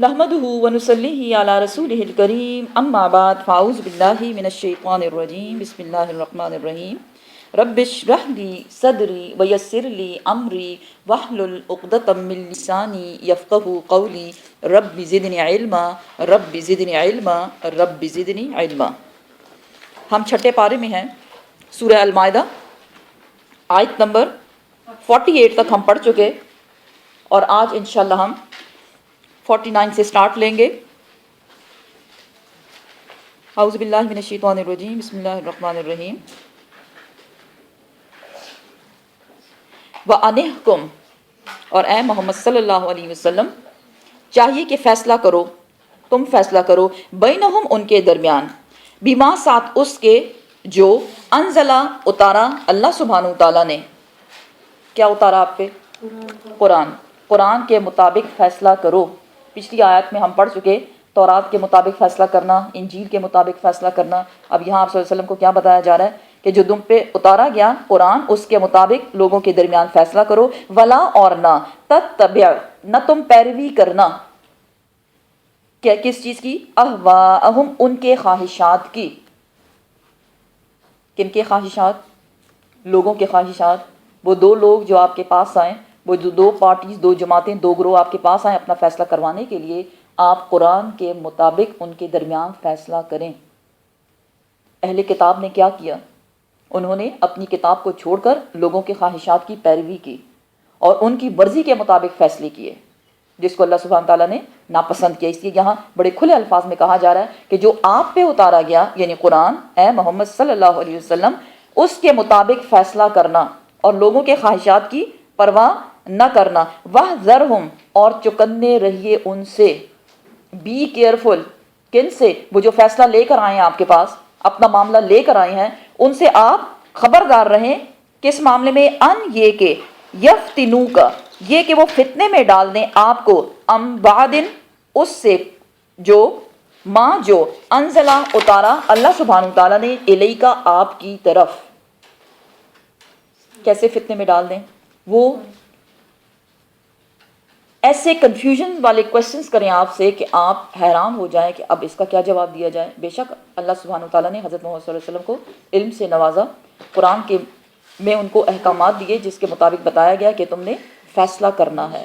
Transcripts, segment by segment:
نحمده ونصلي على رسوله الكريم اما بعد فاعوذ بالله من الشيطان الرجيم بسم الله الرحمن الرحيم رب اشرح لي صدري ويسر لي امري واحلل عقدة من لساني يفقهوا قولي رب زدني علما رب زدني علما رب زدني علما۔ ہم چھٹے پارے میں ہیں، سورہ المائدہ، آیت نمبر 48 تک ہم پڑھ چکے، اور آج انشاءاللہ ہم 49 سے سٹارٹ لیں گے۔ اعوذ باللہ من الشیطان الرجیم بسم اللہ الرحمن الرحیم۔ وَأَنِحْكُمْ، اور اے محمد صلی اللہ علیہ وسلم چاہیے کہ فیصلہ کرو، تم فیصلہ کرو، بینہم ان کے درمیان، بما ساتھ اس کے جو انزلہ اتارا اللہ سبحانہ تعالیٰ نے۔ کیا اتارا آپ پہ؟ قرآن کے مطابق فیصلہ کرو۔ پچھلی آیت میں ہم پڑھ چکے تورات کے مطابق فیصلہ کرنا، انجیل کے مطابق فیصلہ کرنا۔ اب یہاں آپ صلی اللہ علیہ وسلم کو کیا بتایا جا رہا ہے کہ جو تم پہ اتارا گیا قرآن، اس کے مطابق لوگوں کے درمیان فیصلہ کرو۔ ولا، اور نہ، تتبع، نہ تم پیروی کرنا، کیا کس چیز کی؟ اہواءہم، ان کے خواہشات کی۔ کن کے خواہشات؟ لوگوں کے خواہشات۔ وہ دو لوگ جو آپ کے پاس آئیں، وہ جو دو پارٹیز، دو جماعتیں، دو گروہ آپ کے پاس آئیں اپنا فیصلہ کروانے کے لیے، آپ قرآن کے مطابق ان کے درمیان فیصلہ کریں۔ اہل کتاب نے کیا کیا؟ انہوں نے اپنی کتاب کو چھوڑ کر لوگوں کے خواہشات کی پیروی کی اور ان کی مرضی کے مطابق فیصلے کیے، جس کو اللہ سبحانہ تعالیٰ نے ناپسند کیا۔ اس لیے یہاں بڑے کھلے الفاظ میں کہا جا رہا ہے کہ جو آپ پہ اتارا گیا، یعنی قرآن، اے محمد صلی اللہ علیہ وسلم، اس کے مطابق فیصلہ کرنا اور لوگوں کے خواہشات کی پرواہ نہ کرنا۔ وَاحْذَرْهُمْ، اور چکنے رہیے ان سے۔ بی کیئرفل، کن سے؟ وہ جو فیصلہ لے کر آئے ہیں آپ کے پاس، اپنا معاملہ لے کر آئے ہیں، ان سے آپ خبردار رہیں۔ کس معاملے میں؟ ان، یہ کہ یفتنوک، یہ کہ وہ فتنے میں ڈال دیں آپ کو، ام بعدن، اس سے جو، ماں جو، انزلہ اتارا اللہ سبحانہ تعالیٰ نے، الیکا آپ کی طرف۔ کیسے فتنے میں ڈال دیں؟ وہ ایسے کنفیوژن والے کوشچنس کریں آپ سے کہ آپ حیران ہو جائیں کہ اب اس کا کیا جواب دیا جائے۔ بے شک اللہ سبحانہ تعالیٰ نے حضرت محمد صلی اللہ علیہ وسلم کو علم سے نوازا، قرآن کے میں ان کو احکامات دیے جس کے مطابق بتایا گیا کہ تم نے فیصلہ کرنا ہے۔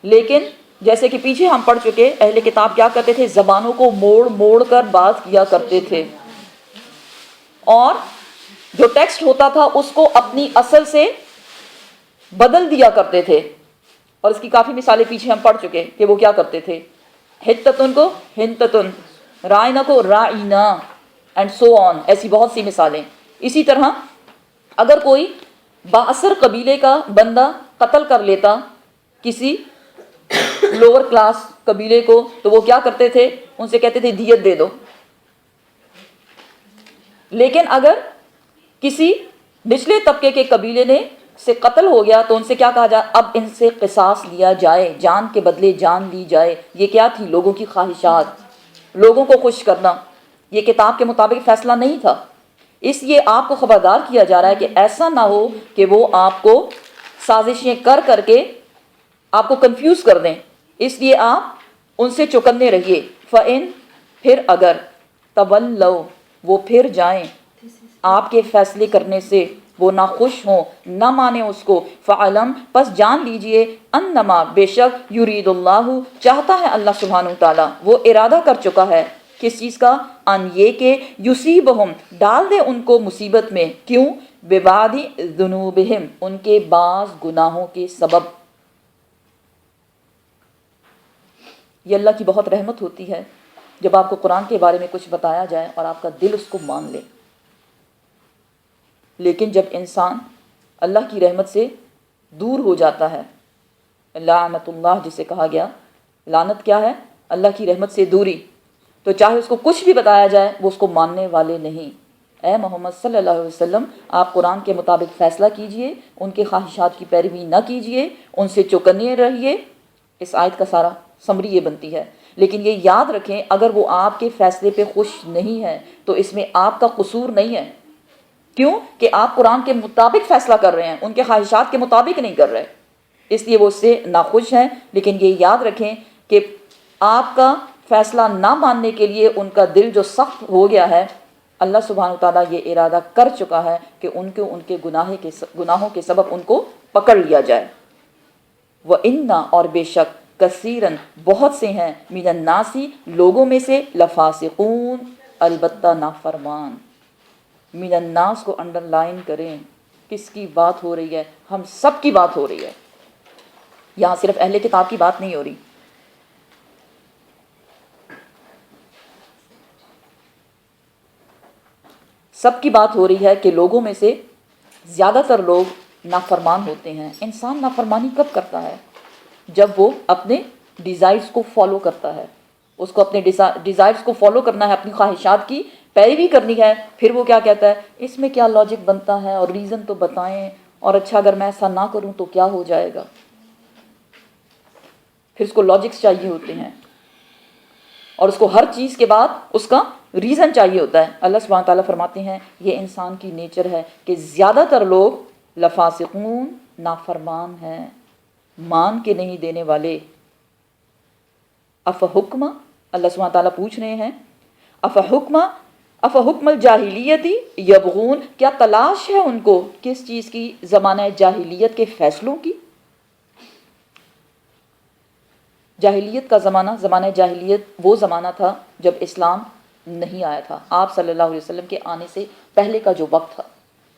لیکن جیسے کہ پیچھے ہم پڑھ چکے، اہل کتاب کیا کرتے تھے؟ زبانوں کو موڑ موڑ کر بات کیا کرتے تھے، اور جو ٹیکسٹ ہوتا تھا اس کو اپنی اصل سے بدل دیا کرتے تھے، اور اس کی کافی مثالیں پیچھے ہم پڑھ چکے کہ وہ کیا کرتے تھے۔ حتتن کو ہنتتن، رائنا کو رائنا، اینڈ سو آن، ایسی بہت سی مثالیں۔ اسی طرح اگر کوئی بااثر قبیلے کا بندہ قتل کر لیتا کسی لوور کلاس قبیلے کو، تو وہ کیا کرتے تھے؟ ان سے کہتے تھے دیت دے دو۔ لیکن اگر کسی نچلے طبقے کے قبیلے نے سے قتل ہو گیا تو ان سے کیا کہا جائے؟ اب ان سے قصاص لیا جائے، جان کے بدلے جان لی جائے۔ یہ کیا تھی؟ لوگوں کی خواہشات، لوگوں کو خوش کرنا۔ یہ کتاب کے مطابق فیصلہ نہیں تھا۔ اس لیے آپ کو خبردار کیا جا رہا ہے کہ ایسا نہ ہو کہ وہ آپ کو سازشیں کر کر کے آپ کو کنفیوز کر دیں۔ اس لیے آپ ان سے چوکنے رہیے۔ فَإِن، پھر اگر، تَوَلَّوْا، وہ پھر جائیں آپ کے فیصلے کرنے سے، وہ نہ خوش ہوں، نہ مانیں اس کو، فَعَلَمْ، پس جان لیجئے، انما، بے شک، یرید اللہ، چاہتا ہے اللہ سبحانہ تعالیٰ، وہ ارادہ کر چکا ہے، کس چیز کا؟ ان، یہ کہ یصیبہم، ڈال دے ان کو مصیبت میں۔ کیوں؟ ببعض ذنوبہم، ان کے بعض گناہوں کے سبب۔ یہ اللہ کی بہت رحمت ہوتی ہے جب آپ کو قرآن کے بارے میں کچھ بتایا جائے اور آپ کا دل اس کو مان لے۔ لیکن جب انسان اللہ کی رحمت سے دور ہو جاتا ہے، لعنت اللہ جسے کہا گیا، لعنت کیا ہے؟ اللہ کی رحمت سے دوری، تو چاہے اس کو کچھ بھی بتایا جائے وہ اس کو ماننے والے نہیں۔ اے محمد صلی اللہ علیہ وسلم، آپ قرآن کے مطابق فیصلہ کیجئے، ان کے خواہشات کی پیروی نہ کیجئے، ان سے چوکنے رہیے۔ اس آیت کا سارا سمری یہ بنتی ہے۔ لیکن یہ یاد رکھیں، اگر وہ آپ کے فیصلے پہ خوش نہیں ہے تو اس میں آپ کا قصور نہیں ہے۔ کیوں؟ کہ آپ قرآن کے مطابق فیصلہ کر رہے ہیں، ان کے خواہشات کے مطابق نہیں کر رہے، اس لیے وہ اس سے ناخوش ہیں۔ لیکن یہ یاد رکھیں کہ آپ کا فیصلہ نہ ماننے کے لیے ان کا دل جو سخت ہو گیا ہے، اللہ سبحانہ وتعالیٰ یہ ارادہ کر چکا ہے کہ ان کے گناہوں کے سبب ان کو پکڑ لیا جائے۔ وَإِنَّ اور بے شک کثیراً بہت سے ہیں، من الناسی لوگوں میں سے، لفاسقون البتہ نافرمان۔ من الناس کو انڈر لائن کریں، کس کی بات ہو رہی ہے؟ ہم سب کی بات ہو رہی ہے، یہاں صرف اہل کتاب کی بات نہیں ہو رہی۔ سب کی بات ہو رہی ہے کہ لوگوں میں سے زیادہ تر لوگ نافرمان ہوتے ہیں۔ انسان نافرمانی کب کرتا ہے؟ جب وہ اپنے ڈیزائرز کو فالو کرتا ہے، اس کو اپنے ڈیزائرز کو فالو کرنا ہے، اپنی خواہشات کی پیروی کرنی ہے، پھر وہ کیا کہتا ہے، اس میں کیا لاجک بنتا ہے اور ریزن تو بتائیں، اور اچھا اگر میں ایسا نہ کروں تو کیا ہو جائے گا۔ پھر اس کو لاجکس چاہیے ہوتے ہیں، اور اس کو ہر چیز کے بعد اس کا ریزن چاہیے ہوتا ہے۔ اللہ سبحانہ تعالیٰ فرماتے ہیں یہ انسان کی نیچر ہے کہ زیادہ تر لوگ لفاسقون نافرمان ہیں، مان کے نہیں دینے والے۔ افحکم، اللہ سبحانہ تعالیٰ پوچھ رہے ہیں، افحکم الجاہلیتی یبغون، کیا تلاش ہے ان کو کس چیز کی؟ زمانہ جاہلیت کے فیصلوں کی۔ جاہلیت کا زمانہ جاہلیت وہ زمانہ تھا جب اسلام نہیں آیا تھا، آپ صلی اللہ علیہ وسلم کے آنے سے پہلے کا جو وقت تھا۔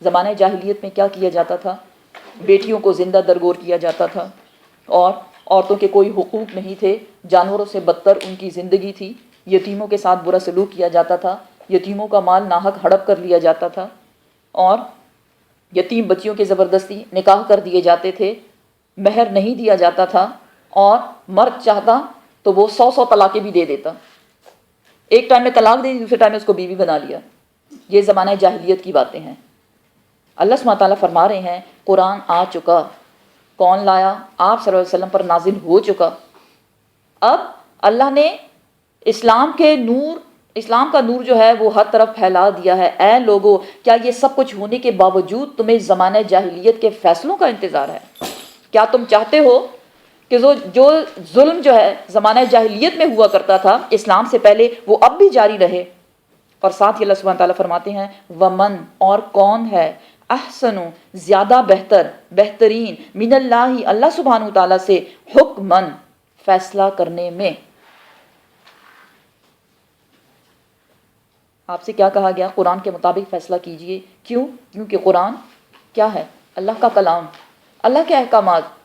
زمانہ جاہلیت میں کیا کیا جاتا تھا؟ بیٹیوں کو زندہ درگور کیا جاتا تھا، اور عورتوں کے کوئی حقوق نہیں تھے، جانوروں سے بدتر ان کی زندگی تھی، یتیموں کے ساتھ برا سلوک کیا جاتا تھا، یتیموں کا مال ناحق ہڑپ کر لیا جاتا تھا، اور یتیم بچیوں کے زبردستی نکاح کر دیے جاتے تھے، مہر نہیں دیا جاتا تھا، اور مرد چاہتا تو وہ 100 طلاقیں بھی دے دیتا، ایک ٹائم میں طلاق دے دی، دوسرے ٹائم میں اس کو بیوی بنا لیا۔ یہ زمانہ جاہلیت کی باتیں ہیں۔ اللہ سبحانہ تعالیٰ فرما رہے ہیں قرآن آ چکا، کون لایا؟ آپ صلی اللہ علیہ وسلم پر نازل ہو چکا۔ اب اللہ نے اسلام کا نور جو ہے وہ ہر طرف پھیلا دیا ہے۔ اے لوگو، کیا یہ سب کچھ ہونے کے باوجود تمہیں زمانہ جاہلیت کے فیصلوں کا انتظار ہے؟ کیا تم چاہتے ہو کہ جو ظلم جو ہے زمانہ جاہلیت میں ہوا کرتا تھا اسلام سے پہلے، وہ اب بھی جاری رہے؟ اور ساتھ ہی اللہ سبحانہ تعالیٰ فرماتے ہیں ومن، اور کون ہے، احسن زیادہ بہترین، من اللہ اللہ سبحانہ تعالیٰ سے، حکمن فیصلہ کرنے میں۔ آپ سے کیا کہا گیا؟ قرآن کے مطابق فیصلہ کیجئے۔ کیوں؟ کیونکہ قرآن کیا ہے؟ اللہ کا کلام، اللہ کے احکامات۔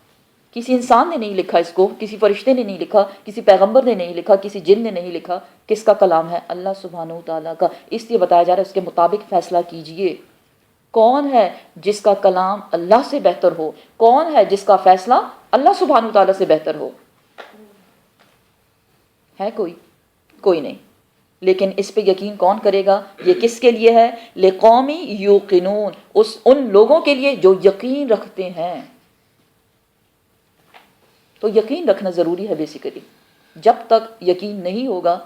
کسی انسان نے نہیں لکھا اس کو، کسی فرشتے نے نہیں لکھا، کسی پیغمبر نے نہیں لکھا، کسی جن نے نہیں لکھا۔ کس کا کلام ہے؟ اللہ سبحانہ تعالیٰ کا۔ اس لیے بتایا جا رہا ہے اس کے مطابق فیصلہ کیجئے۔ کون ہے جس کا کلام اللہ سے بہتر ہو؟ کون ہے جس کا فیصلہ اللہ سبحانہ تعالیٰ سے بہتر ہو؟ ہے کوئی نہیں۔ لیکن اس پہ یقین کون کرے گا؟ یہ کس کے لیے ہے؟ لِقَوْمِ یُوقِنُونَ، ان لوگوں کے لیے جو یقین رکھتے ہیں۔ تو یقین رکھنا ضروری ہے بیسیکلی۔ جب تک یقین نہیں ہوگا،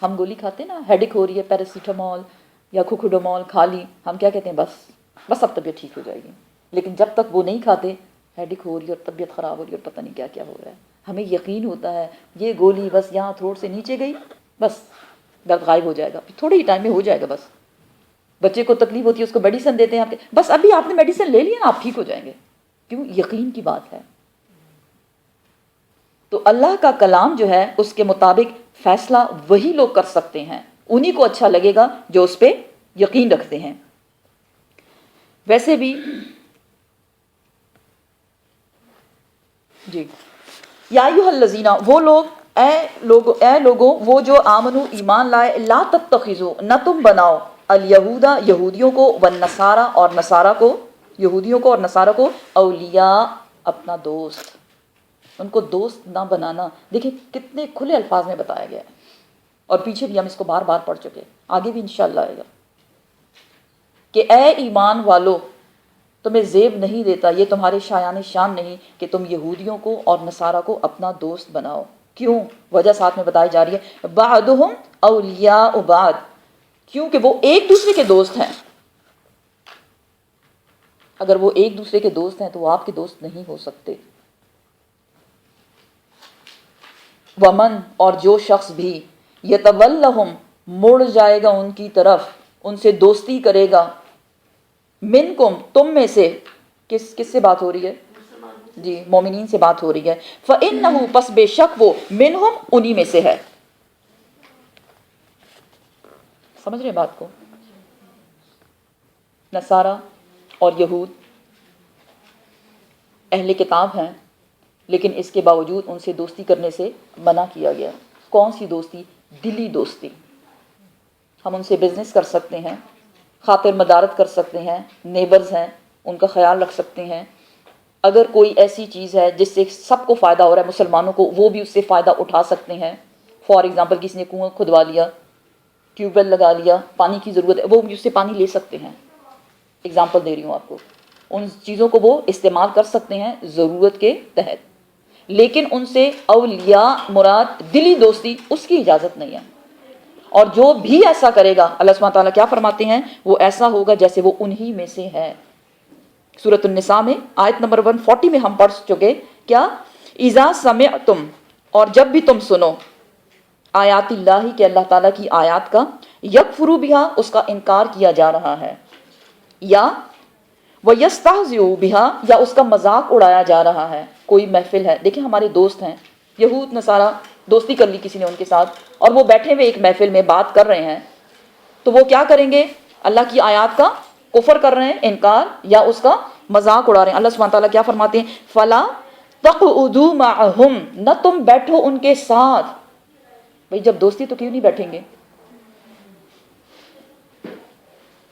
ہم گولی کھاتے نا، ہیڈک ہو رہی ہے، پیراسیٹامول یا کھوکھوڈومول کھا لی، ہم کیا کہتے ہیں؟ بس اب طبیعت ٹھیک ہو جائے گی۔ لیکن جب تک وہ نہیں کھاتے، ہیڈک ہو رہی ہے اور طبیعت خراب ہو رہی ہے اور پتہ نہیں کیا کیا ہو رہا ہے۔ ہمیں یقین ہوتا ہے یہ گولی بس یہاں تھروٹ سے نیچے گئی، بس درد غائب ہو جائے گا، تھوڑے ہی ٹائم میں ہو جائے گا۔ بس بچے کو تکلیف ہوتی ہے، اس کو میڈیسن دیتے ہیں، بس ابھی آپ نے میڈیسن لے لیا نا، آپ ٹھیک ہو جائیں گے۔ کیوں؟ یقین کی بات ہے۔ تو اللہ کا کلام جو ہے اس کے مطابق فیصلہ وہی لوگ کر سکتے ہیں، انہی کو اچھا لگے گا جو اس پہ یقین رکھتے ہیں۔ ویسے بھی جی، یا ایھا الذین، وہ لوگ، اے لوگوں وہ جو آمنو ایمان لائے، لا تتخذوا، نہ تم بناؤ، الیہود یہودیوں کو، والنصارى اور نصارہ کو، یہودیوں کو اور نصارہ کو، اولیاء اپنا دوست، ان کو دوست نہ بنانا۔ دیکھیں کتنے کھلے الفاظ میں بتایا گیا ہے، اور پیچھے بھی ہم اس کو بار بار پڑھ چکے، آگے بھی انشاءاللہ آئے گا کہ اے ایمان والو، تمہیں زیب نہیں دیتا، یہ تمہارے شایان شان نہیں کہ تم یہودیوں کو اور نصارہ کو اپنا دوست بناؤ۔ کیوں؟ وجہ ساتھ میں بتائی جا رہی ہے، بعضهم اولیاء بعض، کیونکہ وہ ایک دوسرے کے دوست ہیں۔ اگر وہ ایک دوسرے کے دوست ہیں تو وہ آپ کے دوست نہیں ہو سکتے۔ ومن اور جو شخص بھی یتولہم مڑ جائے گا ان کی طرف، ان سے دوستی کرے گا، منکم تم میں سے، کس سے بات ہو رہی ہے؟ جی مومنین سے بات ہو رہی ہے. فَإِنَّهُ پس بے شک وہ منہم انہی میں سے ہے. سمجھ رہے بات کو؟ نصارہ اور یہود اہل کتاب ہیں، لیکن اس کے باوجود ان سے دوستی کرنے سے منع کیا گیا. کون سی دوستی؟ دلی دوستی. ہم ان سے بزنس کر سکتے ہیں، خاطر مدارت کر سکتے ہیں، نیبرز ہیں، ان کا خیال رکھ سکتے ہیں. اگر کوئی ایسی چیز ہے جس سے سب کو فائدہ ہو رہا ہے، مسلمانوں کو، وہ بھی اس سے فائدہ اٹھا سکتے ہیں. فار ایگزامپل کسی نے کنواں کھدوا لیا، ٹیوب ویل لگا لیا، پانی کی ضرورت ہے، وہ بھی اس سے پانی لے سکتے ہیں. ایگزامپل دے رہی ہوں آپ کو. ان چیزوں کو وہ استعمال کر سکتے ہیں ضرورت کے تحت، لیکن ان سے اولیاء مراد دلی دوستی اس کی اجازت نہیں ہے. اور جو بھی ایسا کرے گا، اللہ سبحانہ تعالیٰ کیا فرماتے ہیں؟ وہ ایسا ہوگا جیسے وہ انہی میں سے ہے. سورۃ النساء میں آیت نمبر 140 میں ہم پڑھ چکے کیا؟ اذا سمعتم، اور جب بھی تم سنو، آیات اللہ کہ اللہ تعالیٰ کی آیات کا، یکفروا بہا اس کا انکار کیا جا رہا ہے، یا وَيَسْتَهْزِئُوا بِهَا یا اس کا مذاق اڑایا جا رہا ہے. کوئی محفل ہے، دیکھیں ہمارے دوست ہیں یہود نصارہ، دوستی کر لی کسی نے ان کے ساتھ، اور وہ بیٹھے ہوئے ایک محفل میں بات کر رہے ہیں، تو وہ کیا کریں گے؟ اللہ کی آیات کا کفر کر رہے ہیں، انکار، یا اس کا مذاق اڑا رہے ہیں. اللہ سبحانہ تعالیٰ کیا فرماتے ہیں؟ فَلَا تَقْعُدُوا مَعَهُمْ نہ تم بیٹھو ان کے ساتھ. بھئی جب دوستی تو کیوں نہیں بیٹھیں گے؟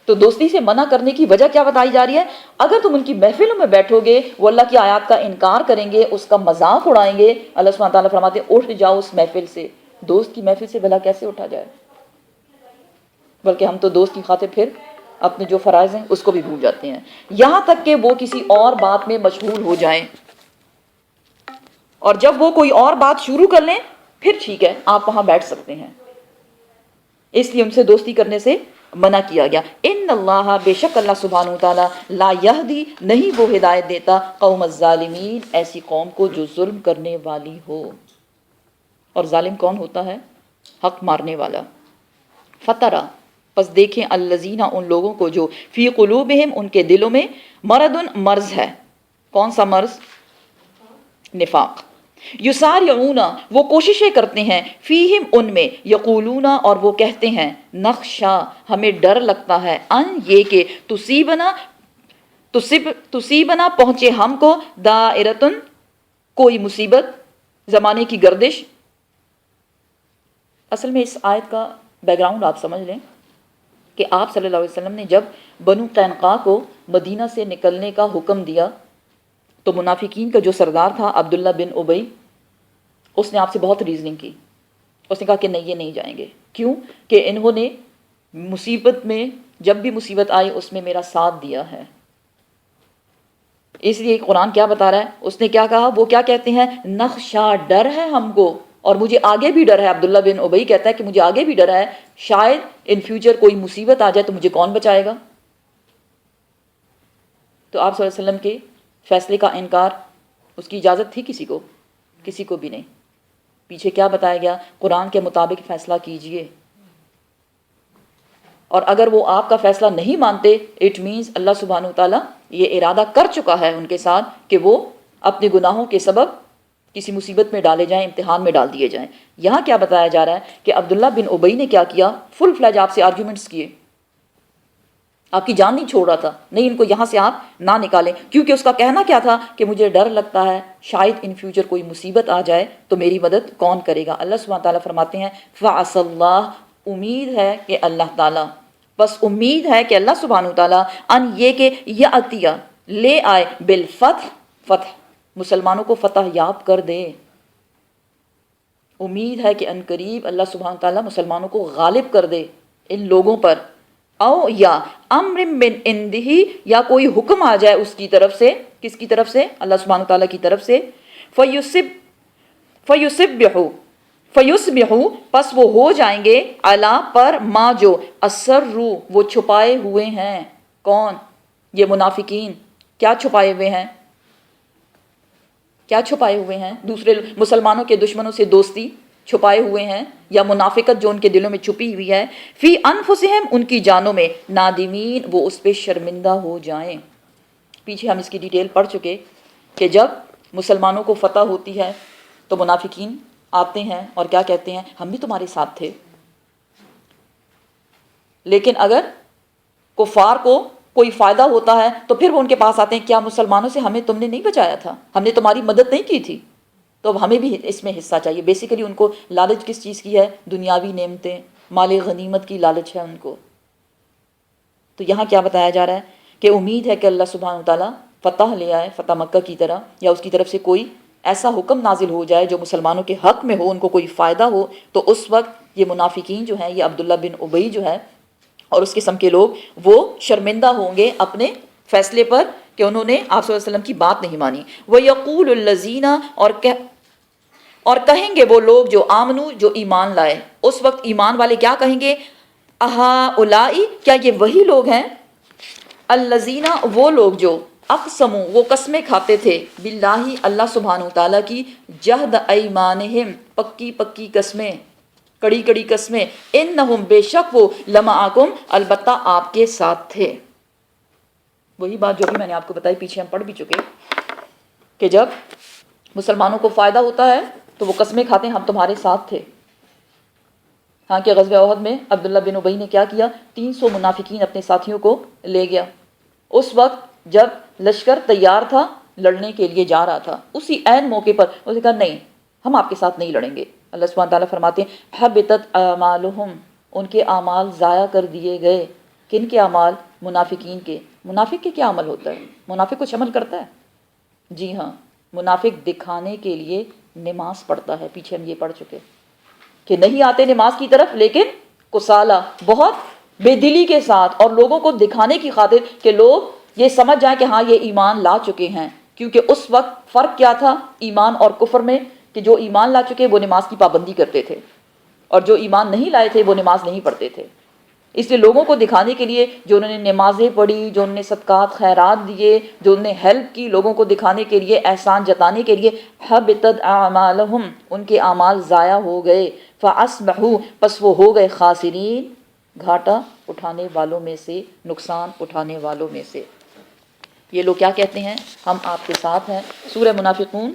تو دوستی سے منع کرنے کی وجہ کیا بتائی جا رہی ہے؟ اگر تم ان کی محفلوں میں بیٹھو گے، وہ اللہ کی آیات کا انکار کریں گے، اس کا مذاق اڑائیں گے. اللہ سبحانہ تعالیٰ فرماتے ہیں اٹھ جاؤ اس محفل سے. دوست کی محفل سے بھلا کیسے اٹھا جائے؟ بلکہ ہم تو دوست کی خاطر پھر اپنے جو فرائض ہیں اس کو بھی بھول جاتے ہیں، یہاں تک کہ وہ کسی اور بات میں مشغول ہو جائیں. اور جب وہ کوئی اور بات شروع کر لیں پھر ٹھیک ہے، آپ وہاں بیٹھ سکتے ہیں. اس لیے ان سے دوستی کرنے سے منع کیا گیا. ان اللہ بے شک اللہ سبحانہ وتعالی لا یہدی نہیں وہ ہدایت دیتا قوم الظالمین ایسی قوم کو جو ظلم کرنے والی ہو. اور ظالم کون ہوتا ہے؟ حق مارنے والا. فترہ پس دیکھیں الذین ان لوگوں کو جو فی قلوبہم ان کے دلوں میں مرض مرض ہے. کون سا مرض؟ نفاق. یسارعون وہ کوششیں کرتے ہیں، فیہم ان میں، یقولون اور وہ کہتے ہیں، نخشا ہمیں ڈر لگتا ہے، ان یہ کہ تصیبنا پہنچے ہم کو، دائرتن کوئی مصیبت، زمانے کی گردش. اصل میں اس آیت کا بیک گراؤنڈ آپ سمجھ لیں کہ آپ صلی اللہ علیہ وسلم نے جب بنو قینقاع کو مدینہ سے نکلنے کا حکم دیا تو منافقین کا جو سردار تھا عبداللہ بن ابی، اس نے آپ سے بہت ریزننگ کی. اس نے کہا کہ نہیں، یہ نہیں جائیں گے. کیوں؟ کہ انہوں نے مصیبت میں، جب بھی مصیبت آئی اس میں میرا ساتھ دیا ہے. اس لیے قرآن کیا بتا رہا ہے؟ اس نے کیا کہا؟ وہ کیا کہتے ہیں؟ نخشا ڈر ہے ہم کو، اور مجھے آگے بھی ڈر ہے. عبداللہ بن ابی کہتا ہے کہ مجھے آگے بھی ڈر ہے، شاید ان فیوچر کوئی مصیبت آ جائے تو مجھے کون بچائے گا. تو آپ صلی اللہ علیہ وسلم کے فیصلے کا انکار، اس کی اجازت تھی کسی کو؟ کسی کو بھی نہیں. پیچھے کیا بتایا گیا؟ قرآن کے مطابق فیصلہ کیجئے. اور اگر وہ آپ کا فیصلہ نہیں مانتے، اٹ مینز اللہ سبحانہ وتعالیٰ یہ ارادہ کر چکا ہے ان کے ساتھ کہ وہ اپنے گناہوں کے سبب کسی مصیبت میں ڈالے جائیں، امتحان میں ڈال دیے جائیں. یہاں کیا بتایا جا رہا ہے کہ عبداللہ بن ابی نے کیا کیا؟ فل فلیج آپ سے آرگیومنٹس کیے، آپ کی جان نہیں چھوڑ رہا تھا، نہیں ان کو یہاں سے آپ نہ نکالیں. کیونکہ اس کا کہنا کیا تھا کہ مجھے ڈر لگتا ہے شاید ان فیوچر کوئی مصیبت آ جائے تو میری مدد کون کرے گا. اللہ سبحانہ تعالیٰ فرماتے ہیں فَعَسَى اللَّهُ امید ہے کہ اللہ تعالیٰ، بس امید ہے کہ اللہ سبحانہ تعالیٰ ان یہ کہ یاتیہ لے آئے بالفتح، فتح، مسلمانوں کو فتح یاب کر دے. امید ہے کہ ان قریب اللہ سبحانہ تعالیٰ مسلمانوں کو غالب کر دے ان لوگوں پر. او یا امر من عندہ یا کوئی حکم آ جائے اس کی طرف سے. کس کی طرف سے؟ اللہ سبحانہ تعالیٰ کی طرف سے. فیصبحوا پس وہ ہو جائیں گے، علی پر ما جو اسروا وہ چھپائے ہوئے ہیں. کون؟ یہ منافقین. کیا چھپائے ہوئے ہیں؟ کیا چھپائے ہوئے ہیں؟ دوسرے مسلمانوں کے دشمنوں سے دوستی چھپائے ہوئے ہیں، یا منافقت جو ان کے دلوں میں چھپی ہوئی ہے، فی انفسہم ان کی جانوں میں، نادمین وہ اس پہ شرمندہ ہو جائیں۔ پیچھے ہم اس کی ڈیٹیل پڑھ چکے کہ جب مسلمانوں کو فتح ہوتی ہے تو منافقین آتے ہیں اور کیا کہتے ہیں، ہم بھی تمہارے ساتھ تھے، لیکن اگر کفار کو کوئی فائدہ ہوتا ہے تو پھر وہ ان کے پاس آتے ہیں، کیا مسلمانوں سے ہمیں تم نے نہیں بچایا تھا، ہم نے تمہاری مدد نہیں کی تھی، تو اب ہمیں بھی اس میں حصہ چاہیے۔ بیسیکلی ان کو لالچ کس چیز کی ہے؟ دنیاوی نعمتیں، مال غنیمت کی لالچ ہے ان کو۔ تو یہاں کیا بتایا جا رہا ہے کہ امید ہے کہ اللہ سبحانہ وتعالیٰ فتح لے آئے، فتح مکہ کی طرح، یا اس کی طرف سے کوئی ایسا حکم نازل ہو جائے جو مسلمانوں کے حق میں ہو، ان کو کوئی فائدہ ہو، تو اس وقت یہ منافقین جو ہیں، یہ عبداللہ بن ابی جو ہے اور اس قسم کے لوگ، وہ شرمندہ ہوں گے اپنے فیصلے پر کہ انہوں نے آپ صلی اللہ علیہ وسلم کی بات نہیں مانی۔ وَيَقُولُ الَّذِينَ اور کہیں گے وہ لوگ جو آمنو جو ایمان لائے، اس وقت ایمان والے کیا کہیں گے؟ اہؤلائی کیا یہ وہی لوگ ہیں؟ الذین وہ لوگ جو اقسموا وہ قسمیں کھاتے تھے، باللہ اللہ سبحانہ وتعالیٰ کی، جہد ایمانہم پکی پکی قسمیں، کڑی کڑی قسمیں، انہم بے شک وہ لمعکم البتہ آپ کے ساتھ تھے۔ وہی بات جو بھی میں نے آپ کو بتائی، پیچھے ہم پڑھ بھی چکے کہ جب مسلمانوں کو فائدہ ہوتا ہے تو وہ قسمیں کھاتے ہیں ہم تمہارے ساتھ تھے۔ ہاں کہ غزوہ احد میں عبداللہ بن ابی نے کیا کیا؟ 300 منافقین اپنے ساتھیوں کو لے گیا۔ اس وقت جب لشکر تیار تھا لڑنے کے لیے جا رہا تھا، اسی عین موقع پر اس نے کہا نہیں ہم آپ کے ساتھ نہیں لڑیں گے۔ اللہ سبحانہ تعالیٰ فرماتے ہیں حبطت اعمالہم ان کے اعمال ضائع کر دیے گئے۔ کن کے اعمال؟ منافقین کے۔ منافق کے کیا عمل ہوتا ہے؟ منافق کچھ عمل کرتا ہے؟ جی ہاں، منافق دکھانے کے لیے نماز پڑھتا ہے، پیچھے ہم یہ پڑھ چکے کہ نہیں آتے نماز کی طرف، لیکن کسالہ بہت بے دلی کے ساتھ، اور لوگوں کو دکھانے کی خاطر کہ لوگ یہ سمجھ جائیں کہ ہاں یہ ایمان لا چکے ہیں۔ کیونکہ اس وقت فرق کیا تھا ایمان اور کفر میں، کہ جو ایمان لا چکے وہ نماز کی پابندی کرتے تھے، اور جو ایمان نہیں لائے تھے وہ نماز نہیں پڑھتے تھے۔ اس لیے لوگوں کو دکھانے کے لیے جو انہوں نے نمازیں پڑھی، جو انہوں نے صدقات خیرات دیے، جو انہوں نے ہیلپ کی، لوگوں کو دکھانے کے لیے، احسان جتانے کے لیے، حبطت اعمالہم ان کے اعمال ضائع ہو گئے، فاصبحوا پس وہ ہو گئے خاسرین گھاٹا اٹھانے والوں میں سے، نقصان اٹھانے والوں میں سے۔ یہ لوگ کیا کہتے ہیں؟ ہم آپ کے ساتھ ہیں۔ سورہ منافقون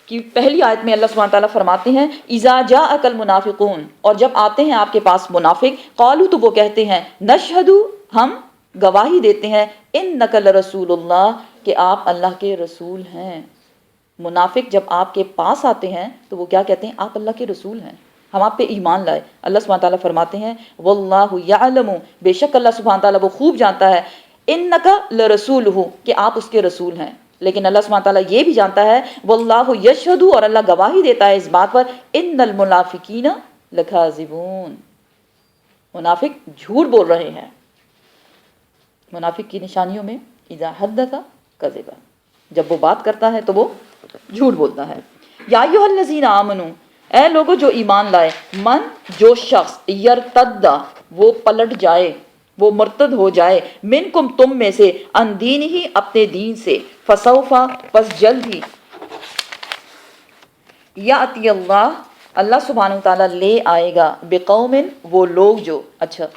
کی پہلی آیت میں اللہ سبحانہ تعالیٰ فرماتے ہیں اذا جاءک المنافقون اور جب آتے ہیں آپ کے پاس منافق، قالوا تو وہ کہتے ہیں نشہد ہم گواہی دیتے ہیں انک لرسول اللہ کہ آپ اللہ کے رسول ہیں۔ منافق جب آپ کے پاس آتے ہیں تو وہ کیا کہتے ہیں؟ آپ اللہ کے رسول ہیں، ہم آپ پہ ایمان لائے۔ اللہ سبحانہ تعالیٰ فرماتے ہیں واللہ یعلم بے شک اللہ سبحانہ تعالیٰ وہ خوب جانتا ہے انک لرسولہ کہ آپ اس کے رسول ہیں۔ لیکن اللہ سبحانہ تعالیٰ یہ بھی جانتا ہے واللہ یشہد اور اللہ گواہی دیتا ہے اس بات پر ان المنافقین لکاذبون منافق جھوٹ بول رہے ہیں۔ منافق کی نشانیوں میں اذا حدث کذب جب وہ بات کرتا ہے تو وہ جھوٹ بولتا ہے۔ یا ایھا الذین آمنوا اے لوگوں جو ایمان لائے، من جو شخص یرتد وہ پلٹ جائے، وہ مرتد ہو جائے، منکم تم میں سے، ان دین ہی اپنے دین سے، فسوفا پس جلد ہی، یاتی اللہ اللہ سبحانہ وتعالیٰ لے آئے گا، بقوم وہ لوگ جو، اچھا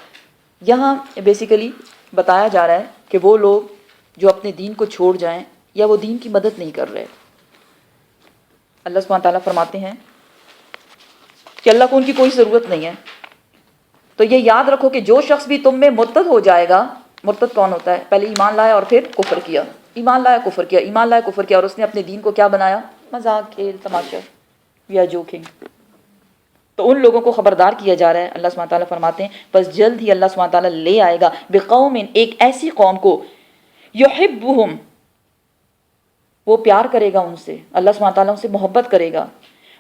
یہاں بیسیکلی بتایا جا رہا ہے کہ وہ لوگ جو اپنے دین کو چھوڑ جائیں یا وہ دین کی مدد نہیں کر رہے۔ اللہ سبحانہ تعالیٰ فرماتے ہیں کہ اللہ کو ان کی کوئی ضرورت نہیں ہے۔ تو یہ یاد رکھو کہ جو شخص بھی تم میں مرتد ہو جائے گا، مرتد کون ہوتا ہے؟ پہلے ایمان لایا اور پھر کفر کیا، ایمان لایا کفر کیا، ایمان لایا کفر کیا، اور اس نے اپنے دین کو کیا بنایا؟ مذاق، کھیل، تماشا یا جوکنگ۔ تو ان لوگوں کو خبردار کیا جا رہا ہے۔ اللہ سبحانہ تعالیٰ فرماتے ہیں بس جلد ہی اللہ سبحانہ تعالیٰ لے آئے گا بقوم ایک ایسی قوم کو، یحبہم وہ پیار کرے گا ان سے، اللہ سبحانہ تعالیٰ ان سے محبت کرے گا،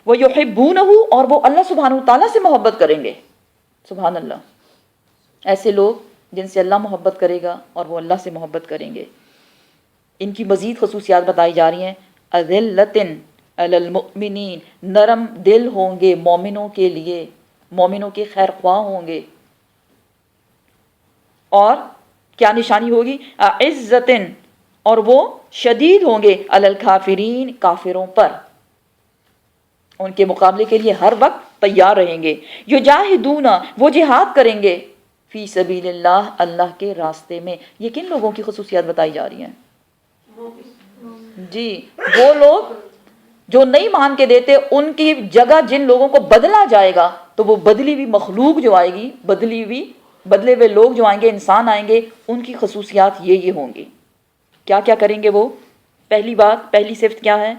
وہ یحبونہ اور وہ اللہ سبحانہ تعالیٰ سے محبت کریں گے۔ سبحان اللہ، ایسے لوگ جن سے اللہ محبت کرے گا اور وہ اللہ سے محبت کریں گے۔ ان کی مزید خصوصیات بتائی جا رہی ہیں، اذلۃ علی المؤمنین نرم دل ہوں گے مومنوں کے لیے، مومنوں کے خیر خواہ ہوں گے۔ اور کیا نشانی ہوگی؟ عزت اور وہ شدید ہوں گے علی الکافرین کافروں پر، ان کے مقابلے کے لیے ہر وقت تیار رہیں گے. یجاہدون وہ جہاد کریں گے، فی سبیل اللہ اللہ کے راستے میں. یہ کن لوگوں کی خصوصیات بتائی جا رہی ہیں؟ جی وہ لوگ جو نہیں مان کے دیتے، ان کی جگہ جن لوگوں کو بدلا جائے گا تو وہ بدلی ہوئی مخلوق جو آئے گی، بدلے ہوئے لوگ جو آئیں گے، انسان آئیں گے، ان کی خصوصیات یہ ہوں گی. کیا کیا کریں گے وہ؟ پہلی بات، پہلی صفت کیا ہے؟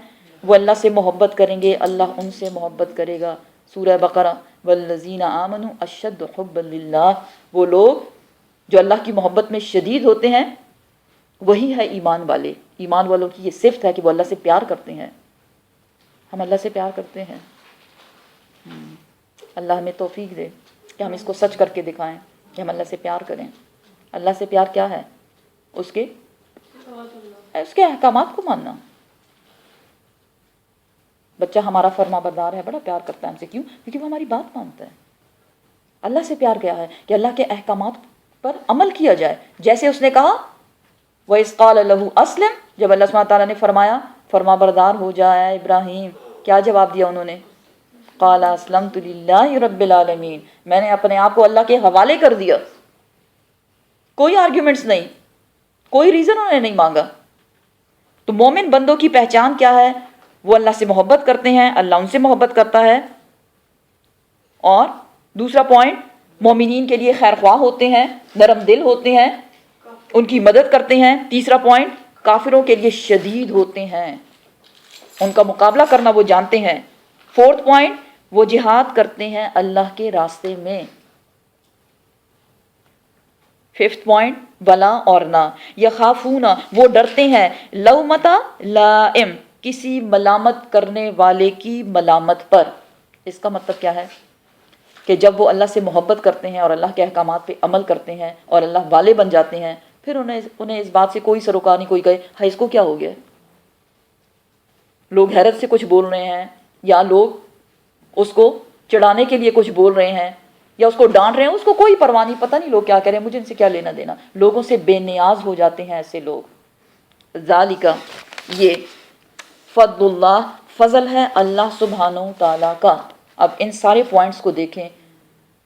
وہ اللہ سے محبت کریں گے، اللہ ان سے محبت کرے گا. سورہ بقرہ والذین آمنوا اشد حبا للہ. وہ لوگ جو اللہ کی محبت میں شدید ہوتے ہیں وہی ہے ایمان والے. ایمان والوں کی یہ صفت ہے کہ وہ اللہ سے پیار کرتے ہیں. ہم اللہ سے پیار کرتے ہیں. اللہ ہمیں توفیق دے کہ ہم اس کو سچ کر کے دکھائیں کہ ہم اللہ سے پیار کریں. اللہ سے پیار کیا ہے؟ اس کے احکامات کو ماننا. بچہ ہمارا فرما بردار ہے، بڑا پیار کرتا ہے ہم سے. کیوں؟ کیونکہ وہ ہماری بات مانتا ہے. اللہ سے پیار کیا ہے؟ کہ اللہ کے احکامات پر عمل کیا جائے. جیسے اس نے کہا وَإِذْ قَالَ لَهُ أَسْلِمْ، جب اللہ سبحانہ تعالیٰ نے فرمایا فرما بردار ہو جائے ابراہیم، کیا جواب دیا انہوں نے؟ قَالَ أَسْلَمْتُ لِلَّهِ رَبِّ الْعَالَمِينَ، میں نے اپنے آپ کو اللہ کے حوالے کر دیا. کوئی آرگیومنٹس نہیں، کوئی ریزن انہوں نے نہیں مانگا. تو مومن بندوں کی پہچان کیا ہے؟ وہ اللہ سے محبت کرتے ہیں، اللہ ان سے محبت کرتا ہے. اور دوسرا پوائنٹ، مومنین کے لیے خیر خواہ ہوتے ہیں، نرم دل ہوتے ہیں، ان کی مدد کرتے ہیں. تیسرا پوائنٹ، کافروں کے لیے شدید ہوتے ہیں، ان کا مقابلہ کرنا وہ جانتے ہیں. فورتھ پوائنٹ، وہ جہاد کرتے ہیں اللہ کے راستے میں. ففتھ پوائنٹ، ولا اور نہ، یخافون وہ ڈرتے ہیں، لومۃ لائم کسی ملامت کرنے والے کی ملامت پر. اس کا مطلب کیا ہے؟ کہ جب وہ اللہ سے محبت کرتے ہیں اور اللہ کے احکامات پہ عمل کرتے ہیں اور اللہ والے بن جاتے ہیں، پھر انہیں اس بات سے کوئی سروکار نہیں، کوئی کہے ہائی اس کو کیا ہو گیا. لوگ حیرت سے کچھ بول رہے ہیں، یا لوگ اس کو چڑھانے کے لیے کچھ بول رہے ہیں، یا اس کو ڈانٹ رہے ہیں، اس کو کوئی پرواہ نہیں، پتہ نہیں لوگ کیا کہہ رہے ہیں، مجھے ان سے کیا لینا دینا. لوگوں سے بے نیاز ہو جاتے ہیں ایسے لوگ. ذالک یہ فضل اللہ فضل ہے اللہ سبحانہ تعالیٰ کا. اب ان سارے پوائنٹس کو دیکھیں،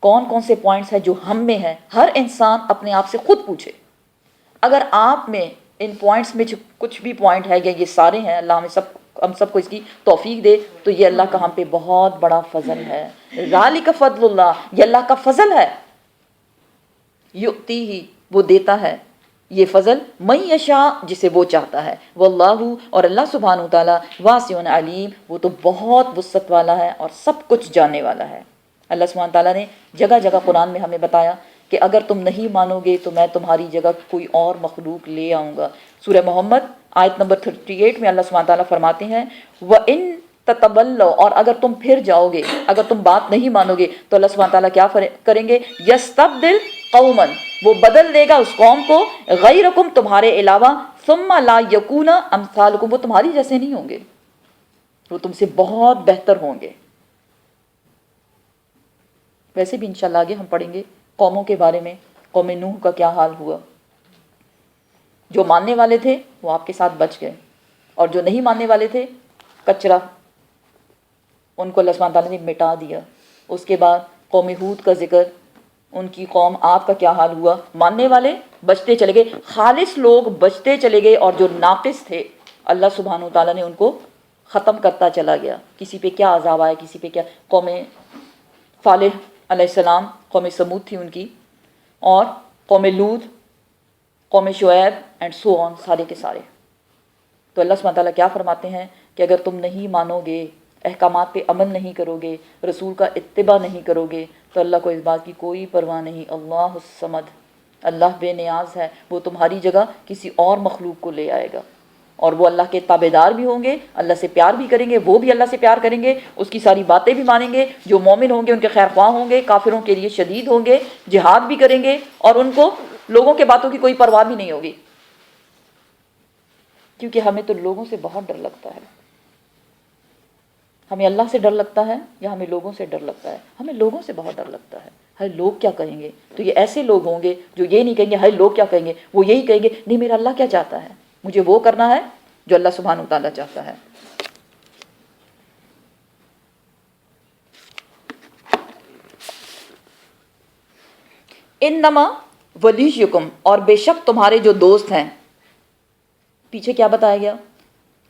کون کون سے پوائنٹس ہیں جو ہم میں ہیں. ہر انسان اپنے آپ سے خود پوچھے، اگر آپ میں ان پوائنٹس میں کچھ بھی پوائنٹ ہے، یا یہ سارے ہیں، اللہ ہم سب کو اس کی توفیق دے، تو یہ اللہ کا ہم پہ بہت بڑا فضل ہے. ذالک فضل اللہ، یہ اللہ کا فضل ہے. یؤتی ہی وہ دیتا ہے یہ فضل، من یشاء جسے وہ چاہتا ہے. واللہ اور اللہ سبحانہ تعالیٰ واسع علیم وہ تو بہت وسعت والا ہے اور سب کچھ جاننے والا ہے. اللہ سبحانہ تعالیٰ نے جگہ جگہ قرآن میں ہمیں بتایا کہ اگر تم نہیں مانو گے تو میں تمہاری جگہ کوئی اور مخلوق لے آؤں گا. سورہ محمد آیت نمبر 38 میں اللہ سبحانہ تعالیٰ فرماتے ہیں وَإِن تَتَوَلَّوْا اور اگر تم پھر جاؤ گے، اگر تم بات نہیں مانو گے تو اللہ سبحانہ تعالیٰ کیا کریں گے؟ یستبدل قوما وہ بدل دے گا اس قوم کو، غیرکم تمہارے علاوہ، ثم لا یکون امثالکم وہ تمہاری جیسے نہیں ہوں گے، وہ تم سے بہت بہتر ہوں گے. ویسے بھی انشاءاللہ آگے ہم پڑھیں گے قوموں کے بارے میں. قوم نوح کا کیا حال ہوا. جو ماننے والے تھے وہ آپ کے ساتھ بچ گئے، اور جو نہیں ماننے والے تھے کچرا، ان کو اللہ سبحانہ تعالیٰ نے مٹا دیا. اس کے بعد قوم ہود کا ذکر، ان کی قوم عاد کا کیا حال ہوا. ماننے والے بچتے چلے گئے، خالص لوگ بچتے چلے گئے، اور جو ناقص تھے اللہ سبحانہ تعالیٰ نے ان کو ختم کرتا چلا گیا. کسی پہ کیا عذاب آیا، کسی پہ کیا. قوم صالح علیہ السلام، قوم سمود تھی ان کی، اور قوم لوط، قوم شعیب اینڈ سو آن، سارے کے سارے. تو اللہ سبحانہ تعالیٰ کیا فرماتے ہیں کہ اگر تم نہیں مانو گے، احکامات پہ عمل نہیں کرو گے، رسول کا اتباع نہیں کرو گے، تو اللہ کو اس بات کی کوئی پرواہ نہیں. اللہ الصمد، اللہ بے نیاز ہے، وہ تمہاری جگہ کسی اور مخلوق کو لے آئے گا، اور وہ اللہ کے تابع دار بھی ہوں گے، اللہ سے پیار بھی کریں گے، وہ بھی اللہ سے پیار کریں گے، اس کی ساری باتیں بھی مانیں گے. جو مومن ہوں گے ان کے خیر خواہ ہوں گے، کافروں کے لیے شدید ہوں گے، جہاد بھی کریں گے، اور ان کو لوگوں کے باتوں کی کوئی پرواہ بھی نہیں ہوگی. کیونکہ ہمیں تو لوگوں سے بہت ڈر لگتا ہے. ہمیں اللہ سے ڈر لگتا ہے یا ہمیں لوگوں سے ڈر لگتا ہے؟ ہمیں لوگوں سے بہت ڈر لگتا ہے. ہر لوگ کیا کہیں گے. تو یہ ایسے لوگ ہوں گے جو یہ نہیں کہیں گے ہر لوگ کیا کہیں گے، وہ یہی کہیں گے نہیں میرا اللہ کیا چاہتا ہے. مجھے وہ کرنا ہے جو اللہ سبحانہ تعالیٰ چاہتا ہے. انما ولیکم، اور بے شک تمہارے جو دوست ہیں. پیچھے کیا بتایا گیا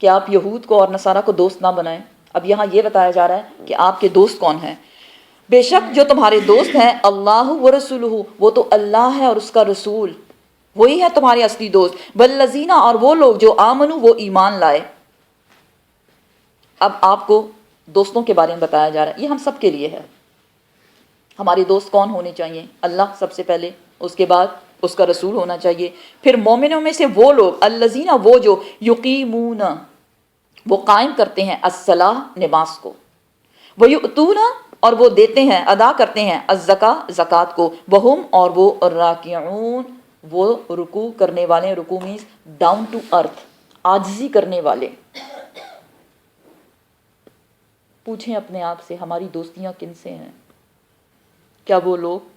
کہ آپ یہود کو اور نصارہ کو دوست نہ بنائیں. اب یہاں یہ بتایا جا رہا ہے کہ آپ کے دوست کون ہیں. بے شک جو تمہارے دوست ہیں اللہ و رسولہ، وہ تو اللہ ہے اور اس کا رسول، وہی ہے تمہارے اصلی دوست. والذین، اور وہ لوگ جو آمنو، وہ ایمان لائے. اب آپ کو دوستوں کے بارے میں بتایا جا رہا ہے، یہ ہم سب کے لیے ہے. ہمارے دوست کون ہونے چاہیے؟ اللہ سب سے پہلے، اس کے بعد اس کا رسول ہونا چاہیے. پھر مومنوں میں سے وہ لوگ الذین، وہ جو یقیمون، وہ قائم کرتے ہیں الصلاۃ، نماز کو. ویؤتون، اور وہ دیتے ہیں، ادا کرتے ہیں الزکاۃ، زکوٰۃ کو. وہم، اور وہ راکعون، وہ رکوع کرنے والے. رکوع مینس ڈاؤن ٹو ارتھ، عاجزی کرنے والے. پوچھیں اپنے آپ سے ہماری دوستیاں کن سے ہیں؟ کیا وہ لوگ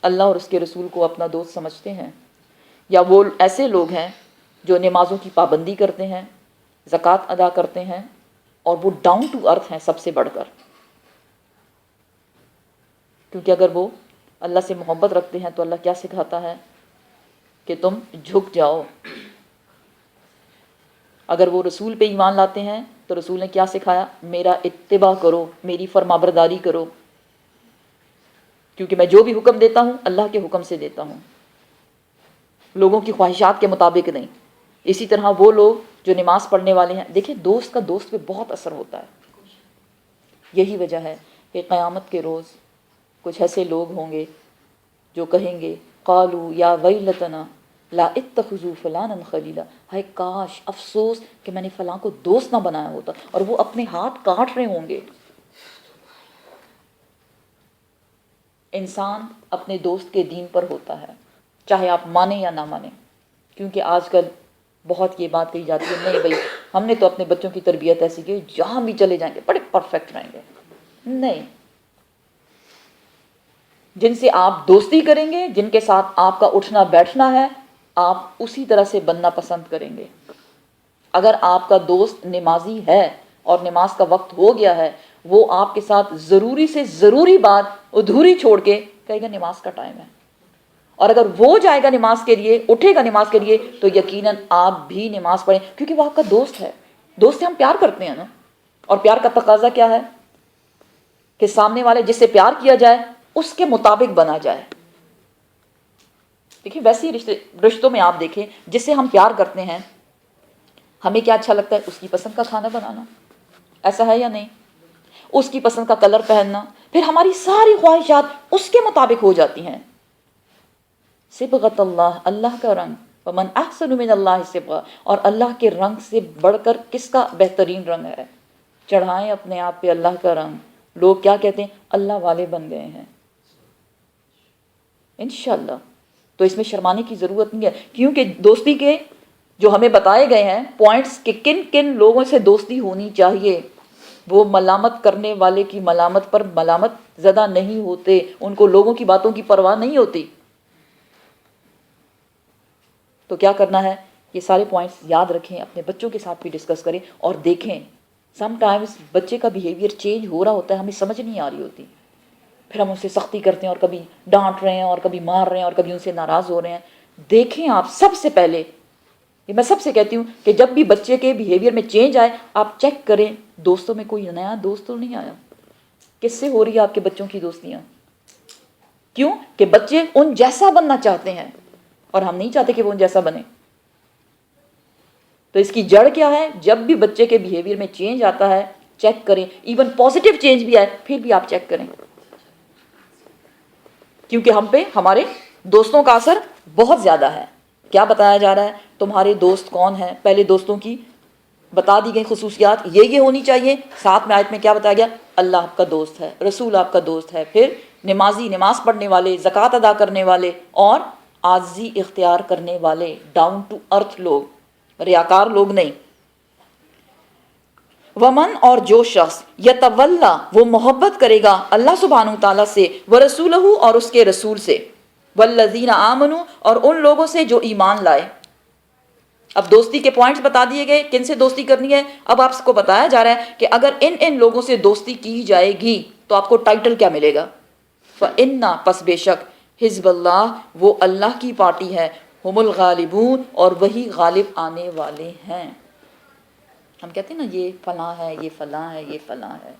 اللہ اور اس کے رسول کو اپنا دوست سمجھتے ہیں، یا وہ ایسے لوگ ہیں جو نمازوں کی پابندی کرتے ہیں، زکوٰۃ ادا کرتے ہیں، اور وہ ڈاؤن ٹو ارتھ ہیں سب سے بڑھ کر؟ کیونکہ اگر وہ اللہ سے محبت رکھتے ہیں تو اللہ کیا سکھاتا ہے کہ تم جھک جاؤ. اگر وہ رسول پہ ایمان لاتے ہیں تو رسول نے کیا سکھایا؟ میرا اتباع کرو، میری فرمانبرداری کرو، کیونکہ میں جو بھی حکم دیتا ہوں اللہ کے حکم سے دیتا ہوں، لوگوں کی خواہشات کے مطابق نہیں. اسی طرح وہ لوگ جو نماز پڑھنے والے ہیں، دیکھیں دوست کا دوست پہ بہت اثر ہوتا ہے. یہی وجہ ہے کہ قیامت کے روز کچھ ایسے لوگ ہوں گے جو کہیں گے قالوا یا ویلتنا لا اتخذوا فلانا خلیلا، ہائے کاش، افسوس کہ میں نے فلاں کو دوست نہ بنایا ہوتا. اور وہ اپنے ہاتھ کاٹ رہے ہوں گے. انسان اپنے دوست کے دین پر ہوتا ہے، چاہے آپ مانیں یا نہ مانیں. کیونکہ آج کل بہت یہ بات کہی جاتی ہے، نہیں بھائی ہم نے تو اپنے بچوں کی تربیت ایسی کی جہاں بھی چلے جائیں گے بڑے پرفیکٹ رہیں گے. نہیں، جن سے آپ دوستی کریں گے، جن کے ساتھ آپ کا اٹھنا بیٹھنا ہے، آپ اسی طرح سے بننا پسند کریں گے. اگر آپ کا دوست نمازی ہے اور نماز کا وقت ہو گیا ہے، وہ آپ کے ساتھ ضروری سے ضروری بات ادھوری چھوڑ کے کہے گا نماز کا ٹائم ہے، اور اگر وہ جائے گا نماز کے لیے، اٹھے گا نماز کے لیے، تو یقیناً آپ بھی نماز پڑھیں، کیونکہ وہ آپ کا دوست ہے. دوست سے ہم پیار کرتے ہیں نا، اور پیار کا تقاضا کیا ہے کہ سامنے والے جس سے پیار کیا جائے اس کے مطابق بنا جائے. دیکھیں ویسے ہی رشتوں میں آپ دیکھیں، جس سے ہم پیار کرتے ہیں ہمیں کیا اچھا لگتا ہے؟ اس کی پسند کا کھانا بنانا، ایسا ہے یا نہیں؟ اس کی پسند کا کلر پہننا، پھر ہماری ساری خواہشات اس کے مطابق ہو جاتی ہیں. صبغۃ اللہ، اللہ کا رنگ. ومن احسن من اللہ صبغہ، اور اللہ کے رنگ سے بڑھ کر کس کا بہترین رنگ ہے؟ چڑھائیں اپنے آپ پہ اللہ کا رنگ. لوگ کیا کہتے ہیں؟ اللہ والے بن گئے ہیں. انشاءاللہ تو اس میں شرمانے کی ضرورت نہیں ہے، کیونکہ دوستی کے جو ہمیں بتائے گئے ہیں پوائنٹس کہ کن کن لوگوں سے دوستی ہونی چاہیے. وہ ملامت کرنے والے کی ملامت پر ملامت زدہ نہیں ہوتے، ان کو لوگوں کی باتوں کی پرواہ نہیں ہوتی. تو کیا کرنا ہے؟ یہ سارے پوائنٹس یاد رکھیں، اپنے بچوں کے ساتھ بھی ڈسکس کریں اور دیکھیں. سم ٹائمز بچے کا بیہیویئر چینج ہو رہا ہوتا ہے، ہمیں سمجھ نہیں آ رہی ہوتی، پھر ہم ان سے سختی کرتے ہیں اور کبھی ڈانٹ رہے ہیں اور کبھی مار رہے ہیں اور کبھی ان سے ناراض ہو رہے ہیں. دیکھیں آپ سب سے پہلے، یہ میں سب سے کہتی ہوں کہ جب بھی بچے کے بیہیویئر میں چینج آئے آپ چیک کریں دوستوں میں کوئی نیا دوست تو نہیں آیا. کس سے ہو رہی ہے آپ کے بچوں کی دوستیاں؟ کیوں کہ بچے ان جیسا بننا چاہتے ہیں اور ہم نہیں چاہتے کہ وہ ان جیسا بنے. تو اس کی جڑ کیا ہے؟ جب بھی بچے کے بیہیویئر میں چینج آتا ہے چیک کریں، ایون پازیٹیو چینج بھی آئے پھر بھی آپ چیک کریں، کیونکہ ہم پہ ہمارے دوستوں کا اثر بہت زیادہ ہے. کیا بتایا جا رہا ہے؟ تمہارے دوست کون ہیں؟ پہلے دوستوں کی بتا دی گئی خصوصیات، یہ ہونی چاہیے. ساتھ میں آیت میں کیا بتایا گیا؟ اللہ آپ کا دوست ہے، رسول آپ کا دوست ہے، پھر نمازی، نماز پڑھنے والے، زکوٰۃ ادا کرنے والے، اور عاجزی اختیار کرنے والے، ڈاؤن ٹو ارتھ لوگ، ریاکار لوگ نہیں. ومن، اور جو شخص یتولا، وہ محبت کرے گا اللہ سبحانہ تعالیٰ سے، ورسولہ، اور اس کے رسول سے، والذین آمنوا، اور ان لوگوں سے جو ایمان لائے. اب دوستی کے پوائنٹس بتا دیے گئے، کن سے دوستی کرنی ہے. اب آپ کو بتایا جا رہا ہے کہ اگر ان لوگوں سے دوستی کی جائے گی تو آپ کو ٹائٹل کیا ملے گا. فَإِنَّا پس بے شک حزب اللہ وہ اللہ کی پارٹی ہے، ہم الغالبون اور وہی غالب آنے والے ہیں. ہم کہتے ہیں نا یہ فلاں ہے، یہ فلاں ہے، یہ فلاں ہے.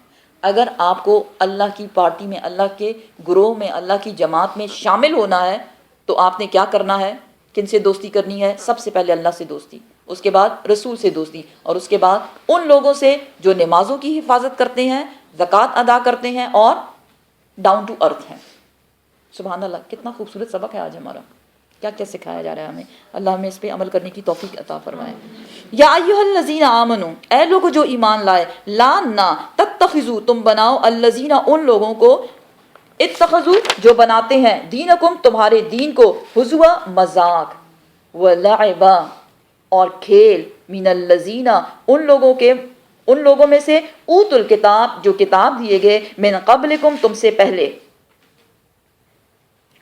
اگر آپ کو اللہ کی پارٹی میں، اللہ کے گروہ میں، اللہ کی جماعت میں شامل ہونا ہے تو آپ نے کیا کرنا ہے؟ کن سے دوستی کرنی ہے؟ سب سے پہلے اللہ سے دوستی، اس کے بعد رسول سے دوستی، اور اس کے بعد ان لوگوں سے جو نمازوں کی حفاظت کرتے ہیں، زکوٰۃ ادا کرتے ہیں اور ڈاؤن ٹو ارتھ ہیں. سبحان اللہ، کتنا خوبصورت سبق ہے آج ہمارا. کیا کیا سکھایا جا رہا ہے ہمیں. اللہ ہمیں اس پہ عمل کرنے کی توفیق عطا فرمائے. یا ایھا الذین آمنو، اے لوگو جو ایمان لائے، لا نہ تتخذوا تم بناؤ، الذین ان لوگوں کو، اتخذوا جو بناتے ہیں، دینکم تمہارے دین کو، ہزوا مذاق، ولعبا اور کھیل، من الذین ان لوگوں میں سے، اوت الکتاب جو کتاب دیے گئے، من قبلکم تم سے پہلے،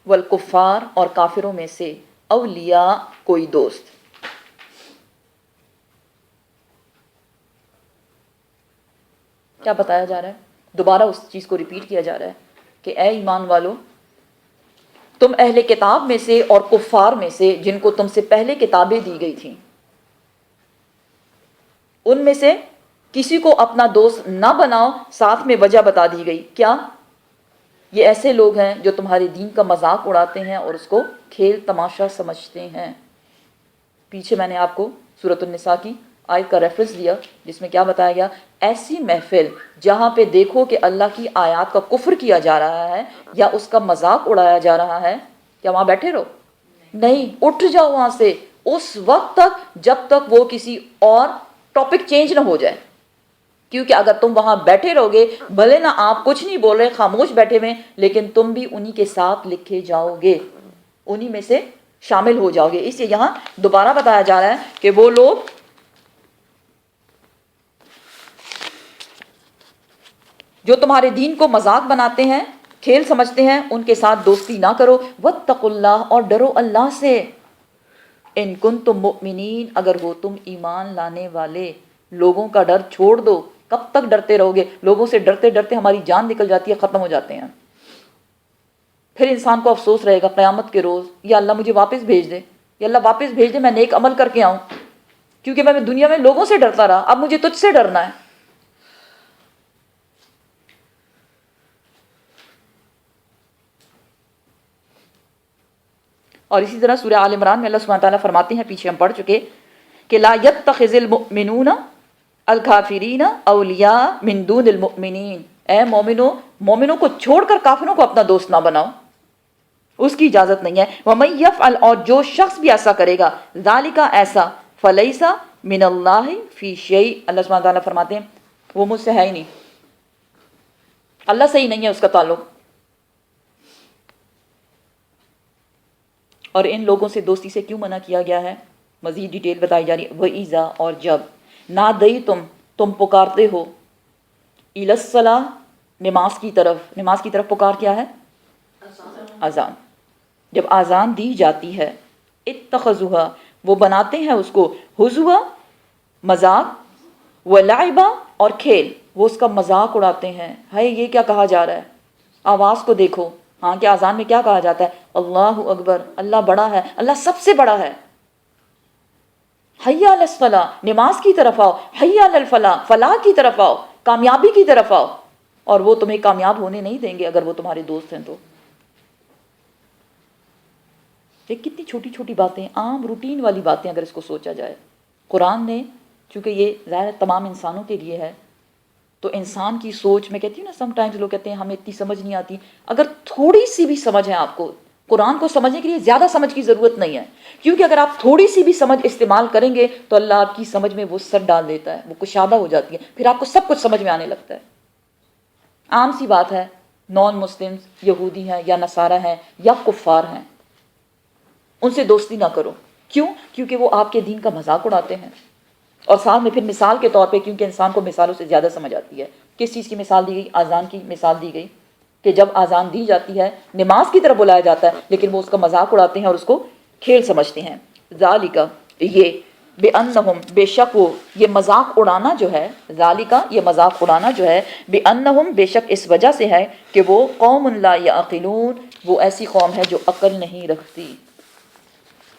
والکفار اور کافروں میں سے، اولیاء کوئی دوست. کیا بتایا جا رہا ہے؟ دوبارہ اس چیز کو ریپیٹ کیا جا رہا ہے کہ اے ایمان والو، تم اہل کتاب میں سے اور کفار میں سے جن کو تم سے پہلے کتابیں دی گئی تھیں، ان میں سے کسی کو اپنا دوست نہ بناؤ. ساتھ میں وجہ بتا دی گئی. کیا؟ یہ ایسے لوگ ہیں جو تمہارے دین کا مذاق اڑاتے ہیں اور اس کو کھیل تماشا سمجھتے ہیں. پیچھے میں نے آپ کو سورۃ النساء کی آیت کا ریفرنس دیا جس میں کیا بتایا گیا، ایسی محفل جہاں پہ دیکھو کہ اللہ کی آیات کا کفر کیا جا رہا ہے یا اس کا مذاق اڑایا جا رہا ہے، کیا وہاں بیٹھے رہو؟ نہیں، اٹھ جاؤ وہاں سے اس وقت تک جب تک وہ کسی اور ٹاپک چینج نہ ہو جائے. کیونکہ اگر تم وہاں بیٹھے رہو گے، بھلے نہ آپ کچھ نہیں بول رہے، خاموش بیٹھے ہوئے، لیکن تم بھی انہی کے ساتھ لکھے جاؤ گے، انہی میں سے شامل ہو جاؤ گے. اس لیے یہاں دوبارہ بتایا جا رہا ہے کہ وہ لوگ جو تمہارے دین کو مذاق بناتے ہیں، کھیل سمجھتے ہیں، ان کے ساتھ دوستی نہ کرو. واتقوا اللہ اور ڈرو اللہ سے. ان کنتم مؤمنین اگر ہو تم ایمان لانے والے. لوگوں کا ڈر چھوڑ دو. کب تک ڈرتے رہو گے؟ لوگوں سے ڈرتے ڈرتے ہماری جان نکل جاتی ہے، ختم ہو جاتے ہیں. پھر انسان کو افسوس رہے گا قیامت کے روز، یا اللہ مجھے واپس بھیج دے، یا اللہ واپس بھیج دے، میں نیک عمل کر کے آؤں، کیونکہ میں دنیا میں لوگوں سے ڈرتا رہا، اب مجھے تجھ سے ڈرنا ہے. اور اسی طرح سورہ آل عمران میں اللہ سبحانہ تعالیٰ فرماتے ہیں، پیچھے ہم پڑھ چکے، کہ لا يتخذ المؤمنون الکافرین اولیاء من دون المؤمنین. اے مومنوں کو چھوڑ کر کافروں کو اپنا دوست نہ بناؤ، اس کی اجازت نہیں ہے. وَمَن يَفْعَلْ اور جو شخص بھی ایسا کرے گا، ذَلِكَ ایسا، فَلَيْسَ مِنَ اللَّهِ فِي شَيْءٍ. اللہ سبحانہ تعالیٰ فرماتے ہیں وہ مجھ سے ہے ہی نہیں، اللہ سے ہی نہیں ہے اس کا تعلق. اور ان لوگوں سے دوستی سے کیوں منع کیا گیا ہے؟ مزید ڈیٹیل بتائی جا رہی ہے. وَإِذَا اور جب نادیتم پکارتے ہو، اِلَى الصَّلَاةِ نماز کی طرف پکار کیا ہے؟ اذان. جب اذان دی جاتی ہے، اتخذوها وہ بناتے ہیں اس کو، ہزوا مذاق، ولعبا اور کھیل، وہ اس کا مذاق اڑاتے ہیں. ہے یہ کیا کہا جا رہا ہے؟ آواز کو دیکھو. ہاں کہ اذان میں کیا کہا جاتا ہے؟ اللہ اکبر، اللہ بڑا ہے، اللہ سب سے بڑا ہے. حی علی الصلاۃ نماز کی طرف آؤ، حی علی الفلاح فلاح کی طرف آؤ، کامیابی کی طرف آؤ. اور وہ تمہیں کامیاب ہونے نہیں دیں گے اگر وہ تمہارے دوست ہیں تو. یہ کتنی چھوٹی چھوٹی باتیں، عام روٹین والی باتیں اگر اس کو سوچا جائے. قرآن نے چونکہ یہ ظاہر تمام انسانوں کے لیے ہے، تو انسان کی سوچ، میں کہتی ہوں نا سم ٹائمز لوگ کہتے ہیں ہمیں اتنی سمجھ نہیں آتی. اگر تھوڑی سی بھی سمجھ ہے آپ کو، قرآن کو سمجھنے کے لیے زیادہ سمجھ کی ضرورت نہیں ہے، کیونکہ اگر آپ تھوڑی سی بھی سمجھ استعمال کریں گے تو اللہ آپ کی سمجھ میں وہ سر ڈال دیتا ہے، وہ کشادہ ہو جاتی ہے، پھر آپ کو سب کچھ سمجھ میں آنے لگتا ہے. عام سی بات ہے، نان مسلمز یہودی ہیں یا نصارہ ہیں یا کفار ہیں، ان سے دوستی نہ کرو. کیوں؟ کیونکہ وہ آپ کے دین کا مذاق اڑاتے ہیں. اور ساتھ میں پھر مثال کے طور پہ، کیونکہ انسان کو مثالوں سے زیادہ سمجھ آتی ہے. کس چیز کی مثال دی گئی؟ اذان کی مثال دی گئی کہ جب اذان دی جاتی ہے، نماز کی طرف بلایا جاتا ہے، لیکن وہ اس کا مذاق اڑاتے ہیں اور اس کو کھیل سمجھتے ہیں. ذالک یہ بِأَنَّهُمْ بے شک وہ، یہ مذاق اڑانا جو ہے، ذالکا یہ مذاق اڑانا جو ہے، بِأَنَّهُمْ بے شک اس وجہ سے ہے کہ وہ قوم لا یعقلون، وہ ایسی قوم ہے جو عقل نہیں رکھتی.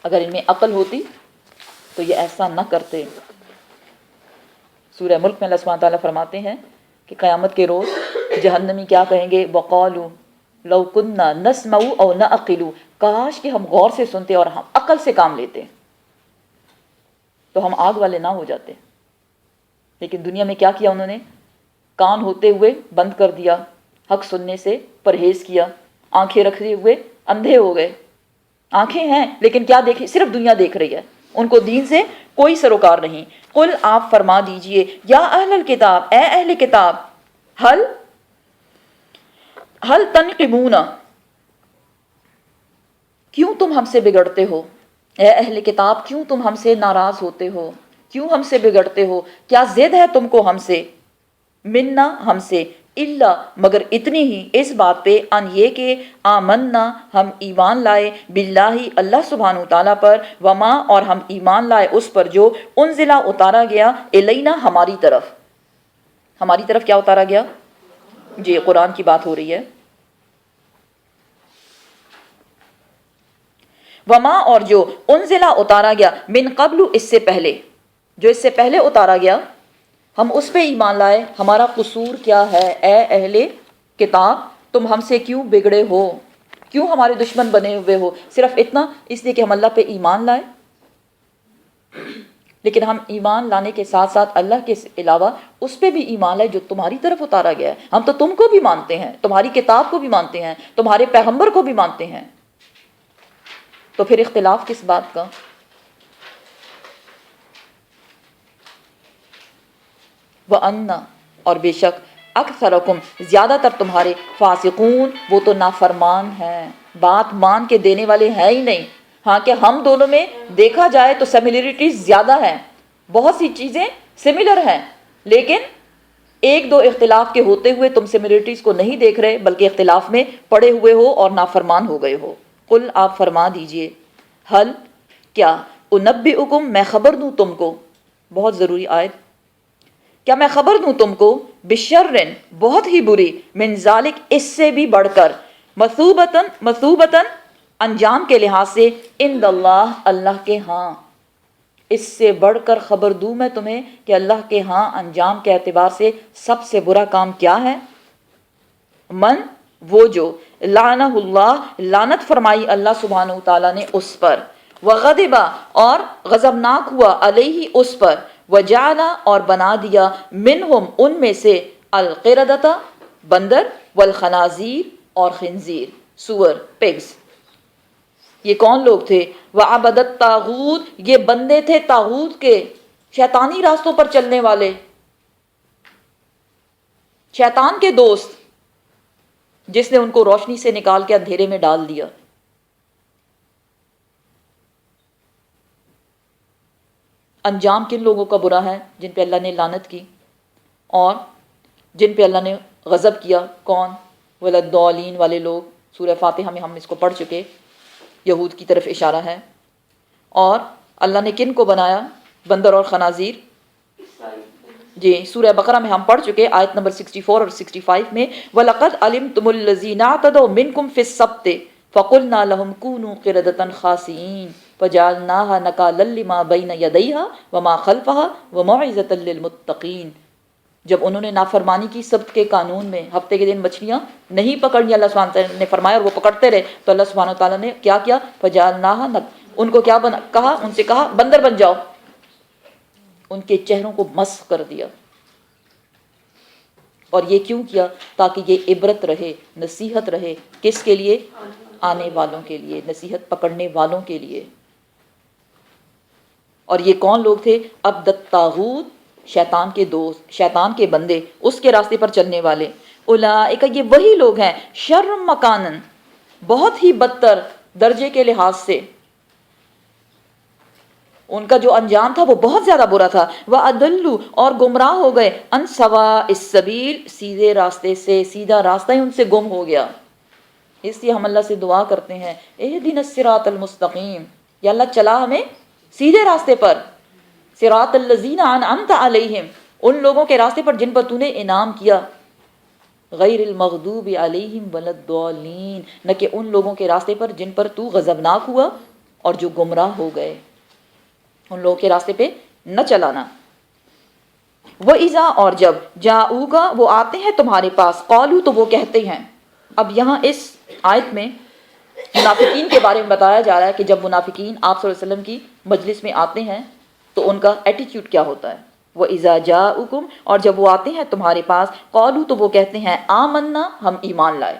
اگر ان میں عقل ہوتی تو یہ ایسا نہ کرتے. سورہ ملک میں اللہ سبحانہ تعالیٰ فرماتے ہیں کہ قیامت کے روز جہنمی کیا کہیں گے؟ وَقَالُوا لَوْ كُنَّا نَسْمَعُ أَوْ نَعْقِلُ، کاش کہ ہم غور سے سنتے اور ہم عقل سے کام لیتے تو ہم آگ والے نہ ہو جاتے. لیکن دنیا میں کیا کیا انہوں نے؟ کان ہوتے ہوئے بند کر دیا، حق سننے سے پرہیز کیا، آنکھیں رکھتے ہوئے اندھے ہو گئے. آنکھیں ہیں لیکن کیا دیکھیں؟ صرف دنیا دیکھ رہی ہے، ان کو دین سے کوئی سروکار نہیں. قل آپ فرما دیجئے یا اہل الکتاب، اے اہل کتاب، حل تنقمون، کیوں تم ہم سے بگڑتے ہو؟ اے اہل کتاب کیوں تم ہم سے ناراض ہوتے ہو؟ کیوں ہم سے بگڑتے ہو؟ کیا ضد ہے تم کو ہم سے؟ منا ہم سے، الا مگر اتنی ہی، اس بات پہ، ان یہ کہ آمنا ہم ایمان لائے، باللہ اللہ سبحانہ تعالیٰ پر، وما اور ہم ایمان لائے اس پر جو انزلہ اتارا گیا، الینا ہماری طرف. ہماری طرف کیا اتارا گیا؟ جی قرآن کی بات ہو رہی ہے. وما اور جو انزلہ اتارا گیا، من قبل اس سے پہلے، جو اس سے پہلے اتارا گیا ہم اس پہ ایمان لائے. ہمارا قصور کیا ہے اے اہل کتاب؟ تم ہم سے کیوں بگڑے ہو؟ کیوں ہمارے دشمن بنے ہوئے ہو؟ صرف اتنا، اس لیے کہ ہم اللہ پہ ایمان لائے. لیکن ہم ایمان لانے کے ساتھ ساتھ اللہ کے علاوہ اس پہ بھی ایمان لائے جو تمہاری طرف اتارا گیا ہے. ہم تو تم کو بھی مانتے ہیں، تمہاری کتاب کو بھی مانتے ہیں، تمہارے پیغمبر کو بھی مانتے ہیں، تو پھر اختلاف کس بات کا؟ وَأَنَّ اور بے شک اکثرکم زیادہ تر تمہارے، فاسقون وہ تو نافرمان ہیں، بات مان کے دینے والے ہیں ہی نہیں. ہاں کہ ہم دونوں میں دیکھا جائے تو سملرٹیز زیادہ ہیں، بہت سی چیزیں سملر ہیں، لیکن ایک دو اختلاف کے ہوتے ہوئے تم سملرٹیز کو نہیں دیکھ رہے بلکہ اختلاف میں پڑے ہوئے ہو اور نافرمان ہو گئے ہو. قل آپ فرما دیجئے، حل کیا، انبئکم میں خبر دوں تم کو، بہت ضروری آیت، کیا میں خبر دوں تم کو، بشرن بہت ہی بری، من ذالک اس سے بھی بڑھ کر، مثوبتاً انجام کے لحاظ سے، عند اللہ اللہ کے ہاں. اس سے بڑھ کر خبر دوں میں تمہیں کہ اللہ کے ہاں انجام کے اعتبار سے سب سے برا کام کیا ہے؟ من وہ جو، لعنہ اللہ لعنت فرمائی اللہ سبحانہ تعالیٰ نے اس پر، وغضب اور غضبناک ہوا، علیہ اس پر، وجعل اور بنا دیا، منہم ان میں سے، القردۃ بندر، والخنازیر اور خنزیر، سور، پگز. یہ کون لوگ تھے؟ وعبد الطاغوت یہ بندے تھے طاغوت کے، شیطانی راستوں پر چلنے والے، شیطان کے دوست، جس نے ان کو روشنی سے نکال کے اندھیرے میں ڈال دیا. انجام کن لوگوں کا برا ہے؟ جن پہ اللہ نے لعنت کی اور جن پہ اللہ نے غضب کیا. کون؟ ولدالین والے لوگ. سورہ فاتحہ میں ہم اس کو پڑھ چکے، یہود کی طرف اشارہ ہے. اور اللہ نے کن کو بنایا؟ بندر اور خنازیر. جی سورہ بقرہ میں ہم پڑھ چکے آیت نمبر 64 اور 65 میں، وَلَقَدْ عَلِمْتُمُ الَّذِينَ اعْتَدَوْا مِنْكُمْ فِي السَّبْتِ فَقُلْنَا لَهُمْ كُونُوا قِرَدَةً خَاسِئِينَ فَجَعَلْنَاهَا نَكَالًا لِمَا بَيْنَ يَدَيْهَا وَمَا خَلْفَهَا وَمَوْعِظَةً لِلْمُتَّقِينَ. جب انہوں نے نافرمانی کی سبت کے قانون میں، ہفتے کے دن مچھلیاں نہیں پکڑنی، اللہ سبحانہ تعالیٰ نے فرمایا اور وہ پکڑتے رہے، تو اللہ سبحانہ تعالیٰ نے کیا کیا؟ فَجَعَلْنَاهَا ان کو کیا کہا؟ ان سے کہا بندر بن جاؤ، ان کے چہروں کو مسخ کر دیا. اور یہ کیوں کیا؟ تاکہ یہ عبرت رہے، نصیحت رہے، کس کے لیے؟ آنے والوں کے لیے، نصیحت پکڑنے والوں کے لیے. اور یہ کون لوگ تھے؟ عبد الطاغوت شیطان کے دوست، شیطان کے بندے، اس کے راستے پر چلنے والے. اولئک یہ وہی لوگ ہیں، شر مکانن بہت ہی بدتر درجے کے لحاظ سے، ان کا جو انجام تھا وہ بہت زیادہ برا تھا. وَأَضَلُّوا اور گمراہ ہو گئے، عن سواء السبیل سیدھے راستے سے، سیدھا راستہ ہی ان سے گم ہو گیا. اس لیے ہم اللہ سے دعا کرتے ہیں اہدنا الصراط المستقیم، یا اللہ چلا ہمیں سیدھے راستے پر. صراط الذین انعمت علیہم، ان لوگوں کے راستے پر جن پر تو نے انعام کیا، غیر المغضوب علیہم ولا الضالین، نہ کہ ان لوگوں کے راستے پر جن پر تو غضبناک ہوا اور جو گمراہ ہو گئے، ان لوگوں کے راستے پہ نہ چلانا۔ وَإِذَا، اور جب جاؤگا وہ آتے ہیں تمہارے پاس، قالو تو وہ کہتے ہیں۔ اب یہاں اس آیت میں منافقین کے بارے میں بتایا جا رہا ہے کہ جب منافقین آپ صلی اللہ علیہ وسلم کی مجلس میں آتے ہیں تو ان کا ایٹیٹیوڈ کیا ہوتا ہے۔ وَإِذَا جَاءُكُمْ، اور جب وہ آتے ہیں تمہارے پاس، قالو تو وہ کہتے ہیں آمنا، ہم ایمان لائے،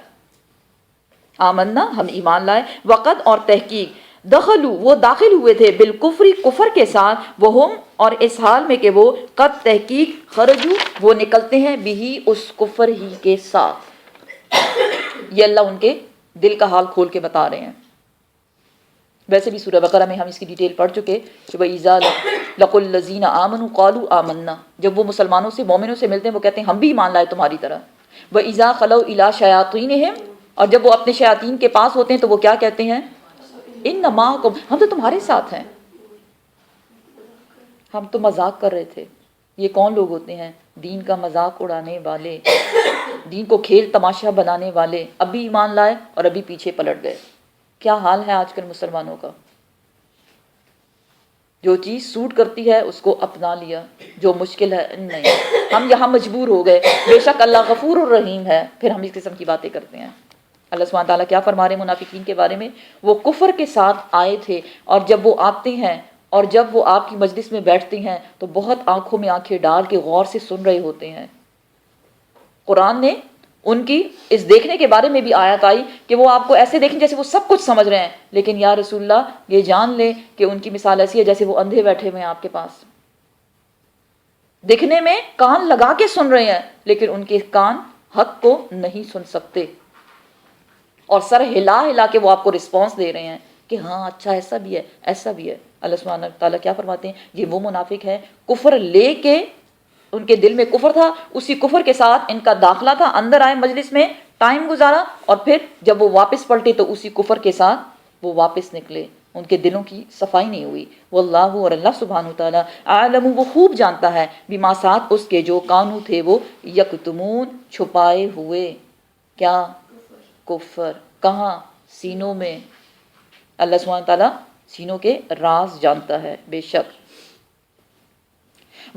آمنا ہم ایمان لائے، وقد اور تحقیق، دخلوا وہ داخل ہوئے تھے، بالکفری کفر کے ساتھ، وہم اور اس حال میں کہ وہ قد تحقیق خرجو وہ نکلتے ہیں بھی اس کفر ہی کے ساتھ۔ یہ اللہ ان کے دل کا حال کھول کے بتا رہے ہیں۔ ویسے بھی سورہ بقرہ میں ہم اس کی ڈیٹیل پڑھ چکے کہ وَإِذَا لَقُوا الَّذِينَ آمَنُوا قَالُوا آمَنَّا، جب وہ مسلمانوں سے مومنوں سے ملتے ہیں وہ کہتے ہیں ہم بھی ایمان لائے تمہاری طرح۔ وَإِذَا خَلَوْا إِلَىٰ شَيَاطِينِهِمْ، اور جب وہ اپنے شیاطین کے پاس ہوتے ہیں تو وہ کیا کہتے ہیں، اِنَّ مَعَكُمْ، ہم تو تمہارے ساتھ ہیں، ہم تو مذاق کر رہے تھے۔ یہ کون لوگ ہوتے ہیں؟ دین کا مذاق اڑانے والے، دین کو کھیل تماشا بنانے والے، ابھی ایمان لائے اور ابھی پیچھے پلٹ گئے۔ کیا حال ہے آج کل مسلمانوں کا؟ جو چیز سوٹ کرتی ہے اس کو اپنا لیا، جو مشکل ہے نہیں، ہم یہاں مجبور ہو گئے۔ بے شک اللہ غفور الرحیم ہے، پھر ہم اس قسم کی باتیں کرتے ہیں۔ اللہ سبحانہ تعالیٰ کیا فرما رہے ہیں منافقین کے بارے میں؟ وہ کفر کے ساتھ آئے تھے، اور جب وہ آتے ہیں اور جب وہ آپ کی مجلس میں بیٹھتے ہیں تو بہت آنکھوں میں آنکھیں ڈال کے غور سے سن رہے ہوتے ہیں۔ قرآن نے ان کی اس دیکھنے کے بارے میں بھی آیت آئی کہ وہ آپ کو ایسے دیکھیں جیسے وہ سب کچھ سمجھ رہے ہیں، لیکن یا رسول اللہ یہ جان لیں کہ ان کی مثال ایسی ہے جیسے وہ اندھے بیٹھے ہوئے ہیں آپ کے پاس، دکھنے میں کان لگا کے سن رہے ہیں لیکن ان کے کان حق کو نہیں سن سکتے، اور سر ہلا ہلا کے وہ آپ کو رسپانس دے رہے ہیں کہ ہاں اچھا ایسا بھی ہے ایسا بھی ہے۔ اللہ سبحانہ تعالیٰ کیا فرماتے ہیں؟ یہ وہ منافق ہے، کفر لے کے ان کے دل میں کفر تھا، اسی کفر کے ساتھ ان کا داخلہ تھا، اندر آئے مجلس میں، ٹائم گزارا، اور پھر جب وہ واپس پلٹے تو اسی کفر کے ساتھ وہ واپس نکلے، ان کے دلوں کی صفائی نہیں ہوئی۔ واللہ، اور اللہ سبحانہ تعالیٰ، عالم وہ خوب جانتا ہے، بما ساتھ اس کے جو کانو تھے وہ یکتمون چھپائے ہوئے، کیا؟ کفر۔ کہاں؟ سینوں میں۔ اللہ سبحانہ تعالیٰ سینوں کے راز جانتا ہے بے شک۔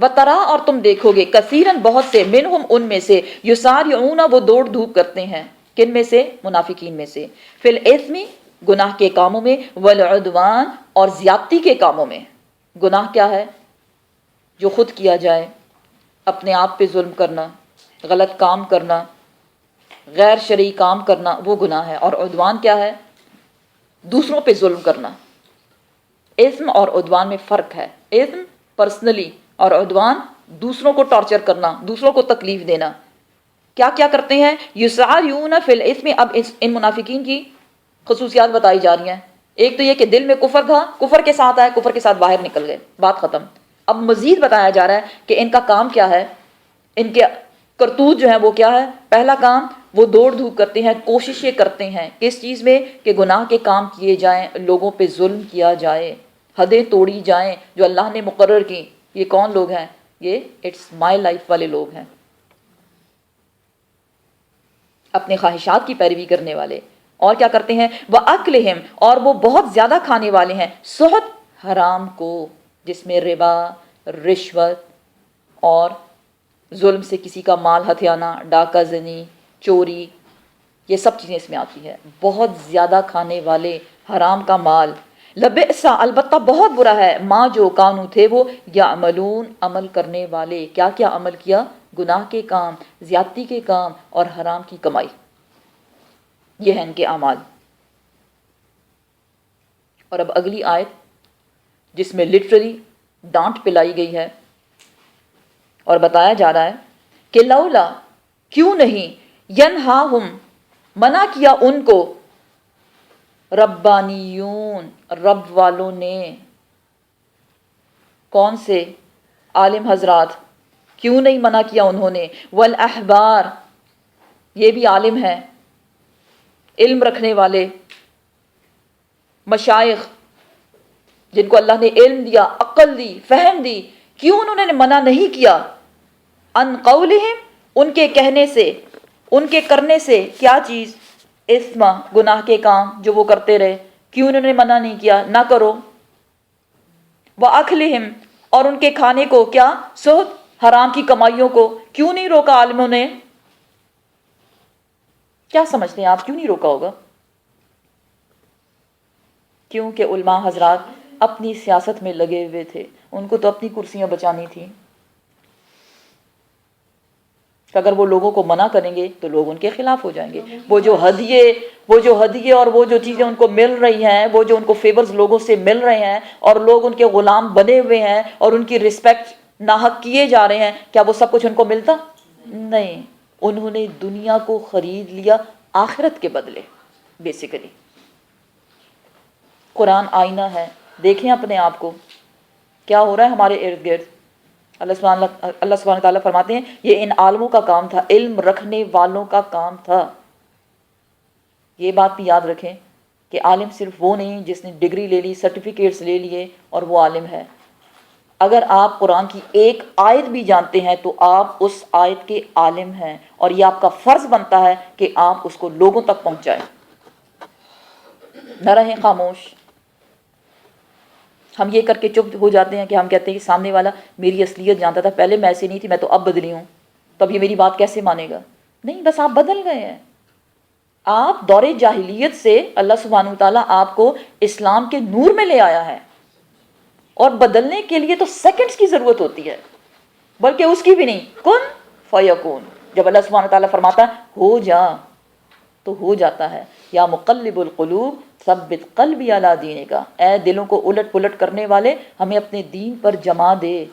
وَتَرَا، اور تم دیکھو گے، کثیراً بہت سے، منہم ان میں سے، یسارعون وہ دوڑ دھوپ کرتے ہیں، کن میں سے؟ منافقین میں سے، فی الاثم گناہ کے کاموں میں، والعدوان اور زیادتی کے کاموں میں۔ گناہ کیا ہے؟ جو خود کیا جائے، اپنے آپ پہ ظلم کرنا، غلط کام کرنا، غیر شرعی کام کرنا، وہ گناہ ہے۔ اور عدوان کیا ہے؟ دوسروں پہ ظلم کرنا۔ اثم اور عدوان میں فرق ہے، اثم پرسنلی اور عدوان دوسروں کو ٹارچر کرنا، دوسروں کو تکلیف دینا۔ کیا کیا کرتے ہیں؟ یسارعون فی الاثم، اب ان منافقین کی خصوصیات بتائی جا رہی ہیں۔ ایک تو یہ کہ دل میں کفر تھا، کفر کے ساتھ آئے، کفر کے ساتھ باہر نکل گئے، بات ختم۔ اب مزید بتایا جا رہا ہے کہ ان کا کام کیا ہے، ان کے کرتوت جو ہیں وہ کیا ہے۔ پہلا کام، وہ دوڑ دھوپ کرتے ہیں، کوششیں کرتے ہیں، کس چیز میں؟ کہ گناہ کے کام کیے جائیں، لوگوں پہ ظلم کیا جائے، حدیں توڑی جائیں جو اللہ نے مقرر کی۔ یہ کون لوگ ہیں؟ یہ اٹس مائی لائف والے لوگ ہیں، اپنے خواہشات کی پیروی کرنے والے۔ اور کیا کرتے ہیں؟ وَأَكْلِهِمْ، اور وہ بہت زیادہ کھانے والے ہیں، سحت حرام کو، جس میں ربا، رشوت اور ظلم سے کسی کا مال ہتھیانا، ڈاکہ زنی، چوری، یہ سب چیزیں اس میں آتی ہے۔ بہت زیادہ کھانے والے، حرام کا مال۔ لبئس، البتہ بہت برا ہے، ماں جو کانو تھے وہ، یعملون عمل کرنے والے، کیا کیا عمل کیا؟ گناہ کے کام، زیادتی کے کام اور حرام کی کمائی، یہ ہیں ان کے اعمال۔ اور اب اگلی آیت جس میں لٹرلی ڈانٹ پلائی گئی ہے اور بتایا جا رہا ہے کہ لولا، کیوں نہیں، ینہاہم منع کیا ان کو، ربانیون رب والوں نے، کون سے؟ عالم حضرات، کیوں نہیں منع کیا انہوں نے، والاحبار، یہ بھی عالم ہیں، علم رکھنے والے، مشائخ، جن کو اللہ نے علم دیا، عقل دی، فہم دی، کیوں انہوں نے منع نہیں کیا؟ ان قولہم، ان کے کہنے سے، ان کے کرنے سے، کیا چیز؟ اسم، گناہ کے کام جو وہ کرتے رہے، کیوں انہوں نے منع نہیں کیا نہ کرو؟ وَأَكْلِهِمْ، اور ان کے کھانے کو، کیا؟ سحت، حرام کی کمائیوں کو، کیوں نہیں روکا عالموں نے؟ کیا سمجھتے ہیں آپ کیوں نہیں روکا ہوگا؟ کیونکہ علماء حضرات اپنی سیاست میں لگے ہوئے تھے، ان کو تو اپنی کرسیاں بچانی تھی، کہ اگر وہ لوگوں کو منع کریں گے تو لوگ ان کے خلاف ہو جائیں گے۔ وہ جو ہدیے اور وہ جو چیزیں ان کو مل رہی ہیں، وہ جو ان کو فیورز لوگوں سے مل رہے ہیں اور لوگ ان کے غلام بنے ہوئے ہیں اور ان کی رسپیکٹ ناحق کیے جا رہے ہیں، کیا وہ سب کچھ ان کو ملتا؟ نہیں، انہوں نے دنیا کو خرید لیا آخرت کے بدلے۔ بیسیکلی قرآن آئینہ ہے، دیکھیں اپنے آپ کو کیا ہو رہا ہے ہمارے ارد گرد۔ اللہ سبحانہ تعالیٰ فرماتے ہیں یہ ان عالموں کا کام تھا، علم رکھنے والوں کا کام تھا۔ یہ بات بھی یاد رکھیں کہ عالم صرف وہ نہیں جس نے ڈگری لے لی، سرٹیفکیٹس لے لیے اور وہ عالم ہے۔ اگر آپ قرآن کی ایک آیت بھی جانتے ہیں تو آپ اس آیت کے عالم ہیں، اور یہ آپ کا فرض بنتا ہے کہ آپ اس کو لوگوں تک پہنچائیں، نہ رہیں خاموش۔ ہم یہ کر کے چپ ہو جاتے ہیں کہ ہم کہتے ہیں کہ سامنے والا میری اصلیت جانتا تھا، پہلے میں ایسی نہیں تھی، میں تو اب بدلی ہوں، تو اب یہ میری بات کیسے مانے گا؟ نہیں، بس آپ بدل گئے ہیں۔ آپ دور جاہلیت سے اللہ سبحانہ وتعالیٰ آپ کو اسلام کے نور میں لے آیا ہے، اور بدلنے کے لیے تو سیکنڈز کی ضرورت ہوتی ہے، بلکہ اس کی بھی نہیں، کن فیکون۔ جب اللہ سبحانہ وتعالیٰ فرماتا ہے ہو جا تو ہو جاتا ہے۔ یا مقلب القلوب ثبت قلبی علی دینک، اے دلوں کو الٹ پلٹ کرنے والے ہمیں اپنے دین پر جما دے،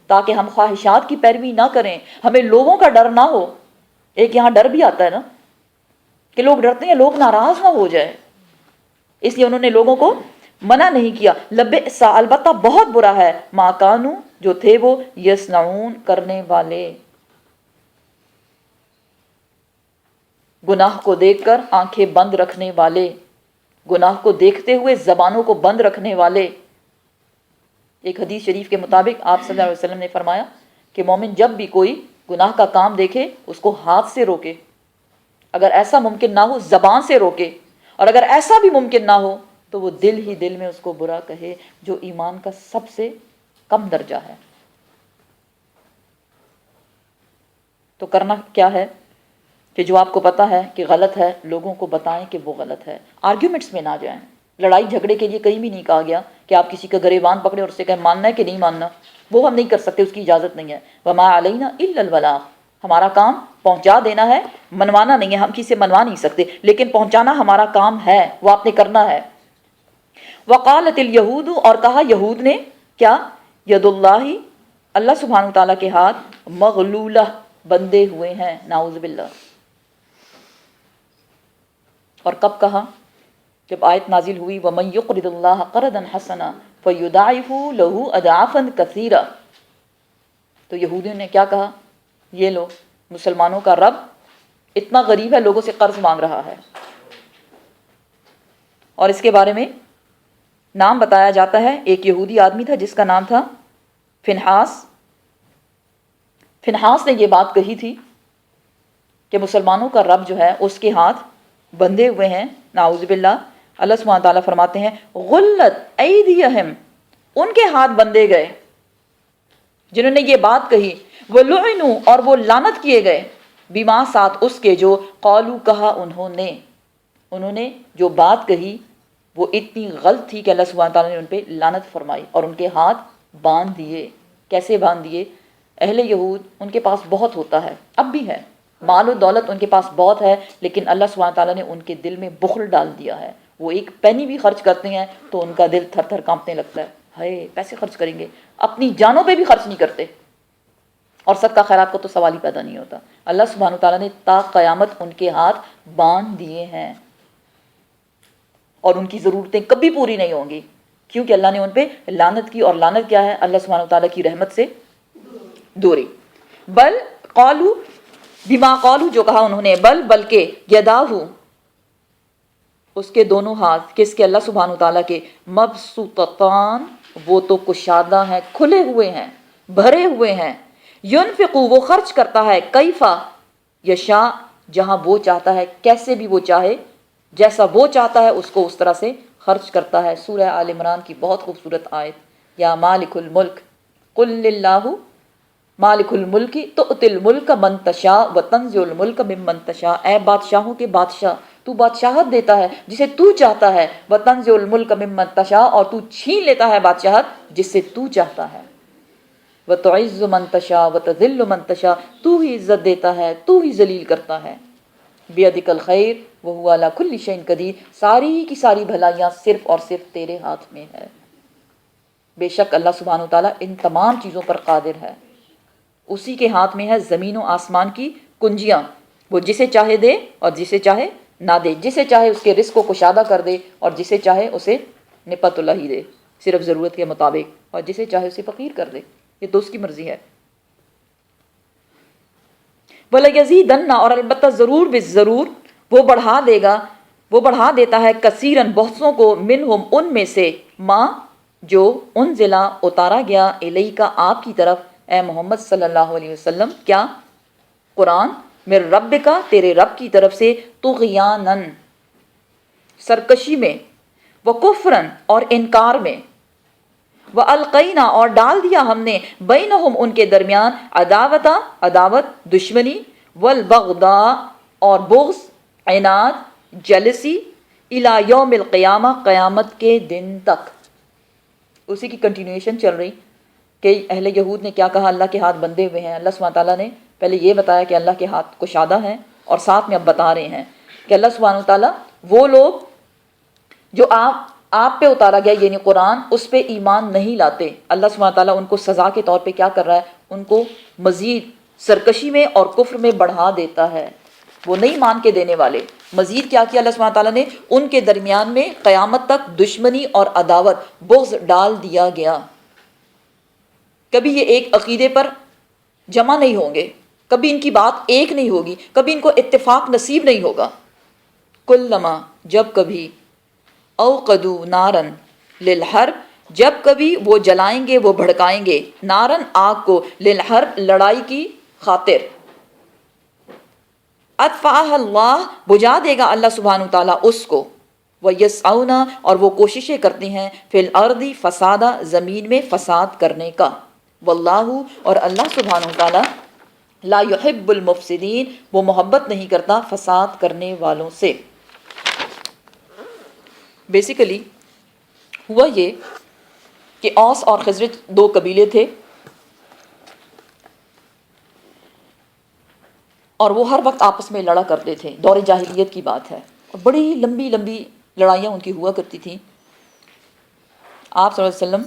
تاکہ ہم خواہشات کی پیروی نہ کریں، ہمیں لوگوں کا ڈر نہ ہو۔ ایک یہاں ڈر بھی آتا ہے نا کہ لوگ ڈرتے ہیں لوگ ناراض نہ ہو جائے، اس لیے انہوں نے لوگوں کو منع نہیں کیا۔ لبئس، البتہ بہت برا ہے، ما کانوا، جو تھے وہ، یصنعون، کرنے والے۔ گناہ کو دیکھ کر آنکھیں بند رکھنے والے، گناہ کو دیکھتے ہوئے زبانوں کو بند رکھنے والے۔ ایک حدیث شریف کے مطابق آپ صلی اللہ علیہ وسلم نے فرمایا کہ مومن جب بھی کوئی گناہ کا کام دیکھے اس کو ہاتھ سے روکے، اگر ایسا ممکن نہ ہو زبان سے روکے، اور اگر ایسا بھی ممکن نہ ہو تو وہ دل ہی دل میں اس کو برا کہے، جو ایمان کا سب سے کم درجہ ہے۔ تو کرنا کیا ہے کہ جو آپ کو پتا ہے کہ غلط ہے لوگوں کو بتائیں کہ وہ غلط ہے۔ آرگیومنٹس میں نہ جائیں، لڑائی جھگڑے کے لیے کہیں بھی نہیں کہا گیا کہ آپ کسی کا گریبان پکڑیں اور اس سے کہیں ماننا ہے کہ نہیں ماننا، وہ ہم نہیں کر سکتے، اس کی اجازت نہیں ہے۔ وما علینا الا البلاغ، ہمارا کام پہنچا دینا ہے، منوانا نہیں ہے، ہم کسی سے منوا نہیں سکتے، لیکن پہنچانا ہمارا کام ہے، وہ آپ نے کرنا ہے۔ وقالت الیہود، اور کہا یہود نے، کیا؟ ید اللہ، اللہ سبحانہ تعالیٰ کے ہاتھ، مغلولہ، بندے ہوئے ہیں، نعوذ باللہ۔ اور کب کہا؟ جب آیت نازل ہوئی وَمَن يُقْرِضِ اللَّهَ قَرْضًا حَسَنًا فَيُضَاعِفْهُ لَهُ أَضْعَافًا كَثِيرًا۔ تو یہودیوں نے کیا کہا؟ یہ لو، مسلمانوں کا رب اتنا غریب ہے، لوگوں سے قرض مانگ رہا ہے۔ اور اس کے بارے میں نام بتایا جاتا ہے، ایک یہودی آدمی تھا جس کا نام تھا فنحاس۔ فنحاس نے یہ بات کہی تھی کہ مسلمانوں کا رب جو ہے اس کے ہاتھ بندھے ہوئے ہیں، نعوذ باللہ۔ اللہ سبحانہ تعالیٰ فرماتے ہیں غلت ایدیہم، ان کے ہاتھ بندھے گئے جنہوں نے یہ بات کہی، وَلُعِنُوا، اور وہ لعنت کیے گئے، بما، ساتھ اس کے، جو قالوا، کہا انہوں نے جو بات کہی وہ اتنی غلط تھی کہ اللہ سبحانہ تعالیٰ نے ان پہ لعنت فرمائی اور ان کے ہاتھ باندھ دیے۔ کیسے باندھ دیے؟ اہل یہود ان کے پاس بہت ہوتا ہے، اب بھی ہے، مال و دولت ان کے پاس بہت ہے، لیکن اللہ سبحانہ تعالیٰ نے ان کے دل میں بخل ڈال دیا ہے۔ وہ ایک پینی بھی خرچ کرتے ہیں تو ان کا دل تھر تھر کانپنے لگتا ہے، ہائے پیسے خرچ کریں گے، اپنی جانوں پہ بھی خرچ نہیں کرتے، اور صدقہ خیرات کا تو سوال ہی پیدا نہیں ہوتا۔ اللہ سبحانہ تعالیٰ نے تا قیامت ان کے ہاتھ باندھ دیے ہیں، اور ان کی ضرورتیں کبھی پوری نہیں ہوں گی، کیونکہ اللہ نے ان پہ لعنت کی، اور لعنت کیا ہے؟ اللہ سبحانہ تعالیٰ کی رحمت سے دوری۔ بل قالوا، بما قالوا، جو کہا انہوں نے، بلکہ یداہ، اس کے دونوں ہاتھ کس کے؟ اللہ سبحانہ تعالیٰ کے، مبسوطتان وہ تو کشادہ ہیں، کھلے ہوئے ہیں، بھرے ہوئے ہیں، ینفقو وہ خرچ کرتا ہے، کیفا یشاء جہاں وہ چاہتا ہے، کیسے بھی وہ چاہے، جیسا وہ چاہتا ہے اس کو اس طرح سے خرچ کرتا ہے۔ سورہ آل عمران کی بہت خوبصورت آیت، یا مالک الملک قل للہ مالک الملک تؤتی الملک من تشاء وتنزع الملک ممن تشاء، اے بادشاہوں کے بادشاہ تو بادشاہت دیتا ہے جسے تو چاہتا ہے، وتنزع الملک ممن تشاء اور تو چھین لیتا ہے بادشاہت جس سے تو چاہتا ہے، وتعز من تشاء وتذل من تشاء تو ہی عزت دیتا ہے تو ہی ذلیل کرتا ہے، بیدک الخیر وہو علی کل شیء قدیر ساری کی ساری بھلائیاں صرف اور صرف تیرے ہاتھ میں ہے۔ بے شک اللہ سبحانہ وتعالیٰ ان تمام چیزوں پر قادر ہے، اسی کے ہاتھ میں ہے زمین و آسمان کی کنجیاں، وہ جسے چاہے دے اور جسے چاہے نہ دے، جسے چاہے اس کے رزق کو کشادہ کر دے اور جسے چاہے اسے نپت اللہ ہی دے صرف ضرورت کے مطابق، اور جسے چاہے اسے فقیر کر دے، یہ تو اس کی مرضی ہے۔ وَلَيَزِيدَنَّ اور البتہ ضرور بالضرور وہ بڑھا دے گا، وہ بڑھا دیتا ہے کثیرن بہتوں کو، منہم ان میں سے، ماں جو انزلا اتارا گیا الیکا آپ کی طرف اے محمد صلی اللہ علیہ وسلم، کیا؟ قرآن، من رب کا تیرے رب کی طرف سے، طغیانن سرکشی میں، وکفرن اور انکار میں، وَأَلْقَيْنَا اور ڈال دیا ہم نے، بینہم ان کے درمیان، عداوت دشمنی، والبغضاء اور بغض، عناد جلسی، الی یوم القیامہ قیامت کے دن تک۔ اسی کی کنٹینیوشن چل رہی کہ اہل یہود نے کیا کہا، اللہ کے ہاتھ بندھے ہوئے ہیں۔ اللہ سبحانہ تعالیٰ نے پہلے یہ بتایا کہ اللہ کے ہاتھ کشادہ ہیں، اور ساتھ میں اب بتا رہے ہیں کہ اللہ سبحانہ تعالیٰ وہ لوگ جو آپ پہ اتارا گیا یعنی قرآن، اس پہ ایمان نہیں لاتے، اللہ سبحانہ تعالیٰ ان کو سزا کے طور پہ کیا کر رہا ہے، ان کو مزید سرکشی میں اور کفر میں بڑھا دیتا ہے۔ وہ نہیں مان کے دینے والے، مزید کیا کیا اللہ سبحانہ تعالیٰ نے، ان کے درمیان میں قیامت تک دشمنی اور عداوت بغض ڈال دیا گیا۔ کبھی یہ ایک عقیدے پر جمع نہیں ہوں گے، کبھی ان کی بات ایک نہیں ہوگی، کبھی ان کو اتفاق نصیب نہیں ہوگا۔ کلما جب کبھی، اوقدو نارن للحرب جب کبھی وہ جلائیں گے، وہ بھڑکائیں گے، نارن آگ کو، للحرب لڑائی کی خاطر، اطفاء اللہ بجھا دے گا اللہ سبحانہ تعالیٰ اس کو، وَيَسْعَوْنَ اور وہ کوششیں کرتے ہیں، فی الارض فسادہ زمین میں فساد کرنے کا، واللہ اور اللہ سبحانہ تعالیٰ، لا يحب المفسدین وہ محبت نہیں کرتا فساد کرنے والوں سے۔ بیسیکلی ہوا یہ کہ اوس اور خزرج دو قبیلے تھے، اور وہ ہر وقت آپس میں لڑا کرتے تھے، دور جاہلیت کی بات ہے، اور بڑی لمبی لمبی لڑائیاں ان کی ہوا کرتی تھیں۔ آپ صلی اللہ علیہ وسلم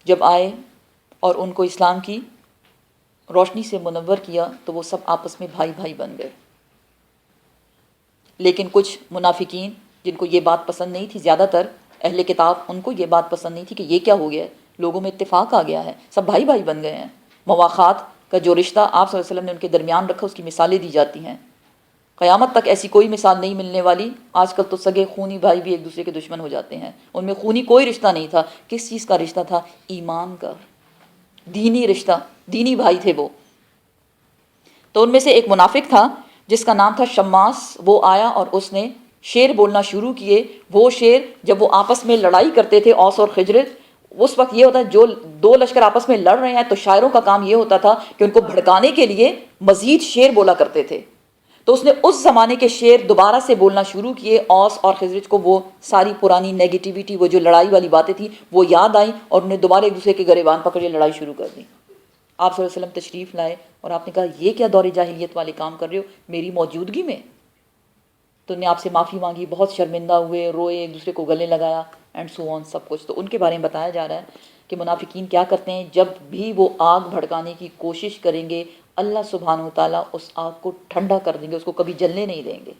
جب آئے اور ان کو اسلام کی روشنی سے منور کیا تو وہ سب آپس میں بھائی بھائی بن گئے، لیکن کچھ منافقین جن کو یہ بات پسند نہیں تھی، زیادہ تر اہل کتاب ان کو یہ بات پسند نہیں تھی کہ یہ کیا ہو گیا ہے، لوگوں میں اتفاق آ گیا ہے، سب بھائی بھائی بن گئے ہیں۔ مواخات کا جو رشتہ آپ صلی اللہ علیہ وسلم نے ان کے درمیان رکھا، اس کی مثالیں دی جاتی ہیں، قیامت تک ایسی کوئی مثال نہیں ملنے والی۔ آج کل تو سگے خونی بھائی بھی ایک دوسرے کے دشمن ہو جاتے ہیں، ان میں خونی کوئی رشتہ نہیں تھا۔ کس چیز کا رشتہ تھا؟ ایمان کا، دینی رشتہ، دینی بھائی تھے وہ۔ تو ان میں سے ایک منافق تھا جس کا نام تھا شماس، وہ آیا اور اس نے شعر بولنا شروع کیے۔ وہ شعر جب وہ آپس میں لڑائی کرتے تھے اوس اور خزرج، اس وقت یہ ہوتا ہے جو دو لشکر آپس میں لڑ رہے ہیں تو شاعروں کا کام یہ ہوتا تھا کہ ان کو بھڑکانے کے لیے مزید شعر بولا کرتے تھے۔ تو اس نے اس زمانے کے شعر دوبارہ سے بولنا شروع کیے، اوس اور خزرج کو وہ ساری پرانی نیگیٹیوٹی، وہ جو لڑائی والی باتیں تھیں وہ یاد آئیں، اور انہیں دوبارہ ایک دوسرے کے گریبان پکڑ کے لڑائی شروع کر دی۔ آپ صلی اللہ علیہ وسلم تشریف لائے اور آپ نے کہا یہ کیا دور جاہلیت والے کام کر رہے ہو میری موجودگی میں؟ تو انہوں نے آپ سے معافی مانگی، بہت شرمندہ ہوئے، روئے، ایک دوسرے کو گلے لگایا، اینڈ سو آن سب کچھ۔ تو ان کے بارے میں بتایا جا رہا ہے کہ منافقین کیا کرتے ہیں، جب بھی وہ آگ بھڑکانے کی کوشش کریں گے اللہ سبحانہ وتعالیٰ اس آگ کو ٹھنڈا کر دیں گے، اس کو کبھی جلنے نہیں دیں گے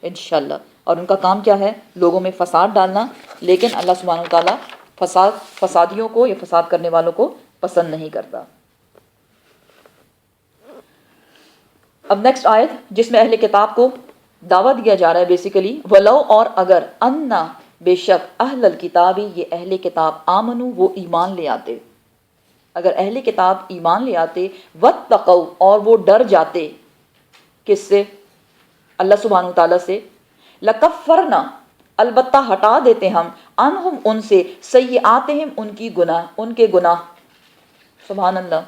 انشاءاللہ۔ اور ان کا کام کیا ہے؟ لوگوں میں فساد ڈالنا، لیکن اللہ سبحانہ وتعالیٰ فسادیوں کو یا فساد کرنے والوں کو پسند نہیں کرتا۔ اب نیکسٹ آیت جس میں اہل کتاب کو دعویٰ دیا جا رہا ہے بیسیکلی، ولو اور اگر انا بے شک اہل الکتابی یہ اہل کتاب آمنو وہ ایمان لے آتے، اگر اہل کتاب ایمان لے آتے، واتقوا اور وہ ڈر جاتے، کس سے؟ اللہ سبحانہ تعالیٰ سے، لکفرنا البتہ ہٹا دیتے ہم، عنہم ان سے، سیئاتہم ان کے گناہ، سبحان اللہ۔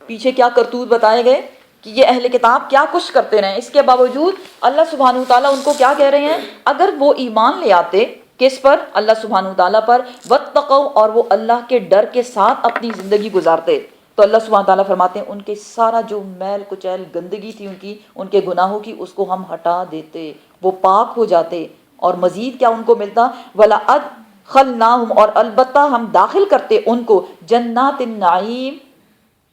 پیچھے کیا کرتوت بتائے گئے کہ یہ اہل کتاب کیا کچھ کرتے رہے، اس کے باوجود اللہ سبحانہ تعالیٰ ان کو کیا کہہ رہے ہیں، اگر وہ ایمان لے آتے کس پر؟ اللہ سبحانہ تعالیٰ پر، واتقوا اور وہ اللہ کے ڈر کے ساتھ اپنی زندگی گزارتے، تو اللہ سبحانہ تعالیٰ فرماتے ہیں ان کے سارا جو میل کچیل گندگی تھی ان کے گناہوں کی، اس کو ہم ہٹا دیتے، وہ پاک ہو جاتے، اور مزید کیا ان کو ملتا؟ ولا ادخلناہم اور البتہ ہم داخل کرتے ان کو، جنات النعیم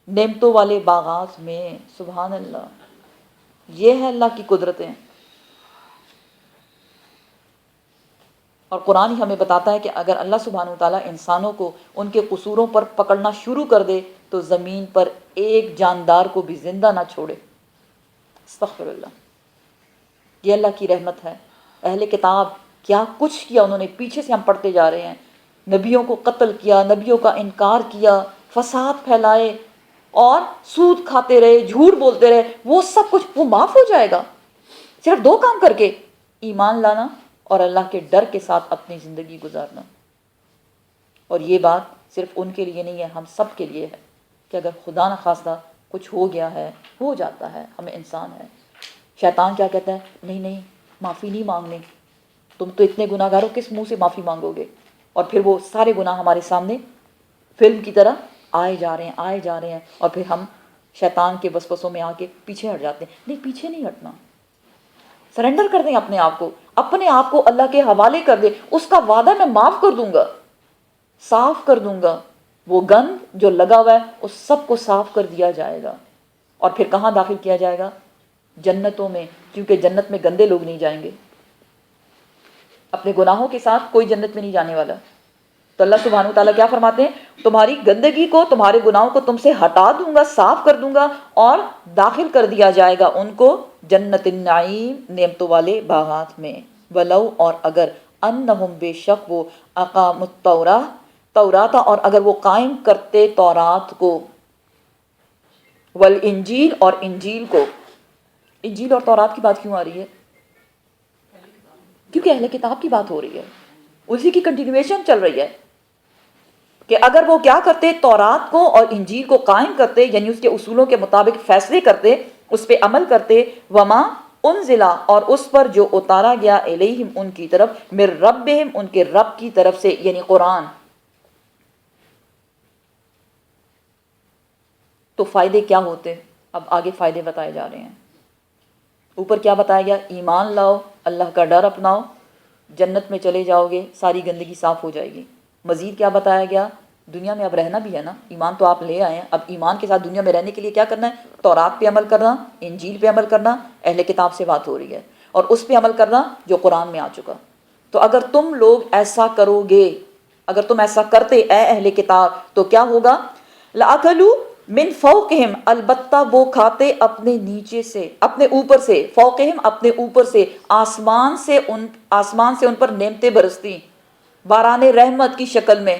نعمتوں والے باغات میں، سبحان اللہ۔ یہ ہے اللہ کی قدرتیں، اور قرآن ہی ہمیں بتاتا ہے کہ اگر اللہ سبحانہ وتعالیٰ انسانوں کو ان کے قصوروں پر پکڑنا شروع کر دے تو زمین پر ایک جاندار کو بھی زندہ نہ چھوڑے، استغفر اللہ۔ یہ اللہ کی رحمت ہے۔ اہل کتاب کیا کچھ کیا انہوں نے، پیچھے سے ہم پڑھتے جا رہے ہیں، نبیوں کو قتل کیا، نبیوں کا انکار کیا، فساد پھیلائے اور سود کھاتے رہے، جھوٹ بولتے رہے، وہ سب کچھ وہ معاف ہو جائے گا صرف دو کام کر کے، ایمان لانا اور اللہ کے ڈر کے ساتھ اپنی زندگی گزارنا۔ اور یہ بات صرف ان کے لیے نہیں ہے، ہم سب کے لیے ہے کہ اگر خدا نخواستہ کچھ ہو گیا ہے، ہو جاتا ہے، ہمیں انسان ہے، شیطان کیا کہتا ہے، نہیں نہیں معافی نہیں مانگنی، تم تو اتنے گناہ گار ہو، کس منہ سے معافی مانگو گے؟ اور پھر وہ سارے گناہ ہمارے سامنے فلم کی طرح آئے جا رہے ہیں، اور پھر ہم شیطان کے وسوسوں میں آ کے پیچھے ہٹ جاتے ہیں۔ نہیں، پیچھے نہیں ہٹنا، سرنڈر کر دیں اپنے آپ کو اللہ کے حوالے کر دیں، اس کا وعدہ میں معاف کر دوں گا، صاف کر دوں گا، وہ گند جو لگا ہوا ہے اس سب کو صاف کر دیا جائے گا، اور پھر کہاں داخل کیا جائے گا؟ جنتوں میں، کیونکہ جنت میں گندے لوگ نہیں جائیں گے، اپنے گناہوں کے ساتھ کوئی جنت میں نہیں جانے والا۔ تو اللہ سبحانہ وتعالیٰ کیا فرماتے ہیں، تمہاری گندگی کو، تمہارے گناہوں کو تم سے ہٹا دوں گا، صاف کر دوں گا، اور داخل کر دیا جائے گا ان کو جنت النعیم نعمتوں والے باغات میں۔ ولو اور اگر انہم بے شک وہ اقاموا تورات اور اگر وہ قائم کرتے تورات کو، والانجیل اور انجیل کو۔ انجیل اور تورات کی بات کیوں آ رہی ہے؟ کیونکہ اہل کتاب کی بات ہو رہی ہے، اسی کی کنٹینیویشن چل رہی ہے کہ اگر وہ کیا کرتے، تورات کو اور انجیل کو قائم کرتے، یعنی اس کے اصولوں کے مطابق فیصلے کرتے، اس پہ عمل کرتے، وما انزلا اور اس پر جو اتارا گیا الیہم ان کی طرف، من ربہم ان کے رب کی طرف سے، یعنی قرآن، تو فائدے کیا ہوتے؟ اب آگے فائدے بتائے جا رہے ہیں۔ اوپر کیا بتایا گیا؟ ایمان لاؤ، اللہ کا ڈر اپناؤ، جنت میں چلے جاؤ گے، ساری گندگی صاف ہو جائے گی۔ مزید کیا بتایا گیا؟ دنیا میں اب رہنا بھی ہے نا، ایمان تو آپ لے آئے ہیں، اب ایمان کے ساتھ دنیا میں رہنے کے لیے کیا کرنا ہے؟ تورات پہ عمل کرنا، انجیل پہ عمل کرنا، اہل کتاب سے بات ہو رہی ہے، اور اس پہ عمل کرنا جو قرآن میں آ چکا۔ تو اگر تم لوگ ایسا کرو گے، اگر تم ایسا کرتے اے اہل کتاب، تو کیا ہوگا؟ لَأَكَلُوا من فوقہم البتہ وہ کھاتے اپنے نیچے سے، اپنے اوپر سے، فوقہم اپنے اوپر سے، آسمان سے ان پر نعمتیں برستی باران رحمت کی شکل میں۔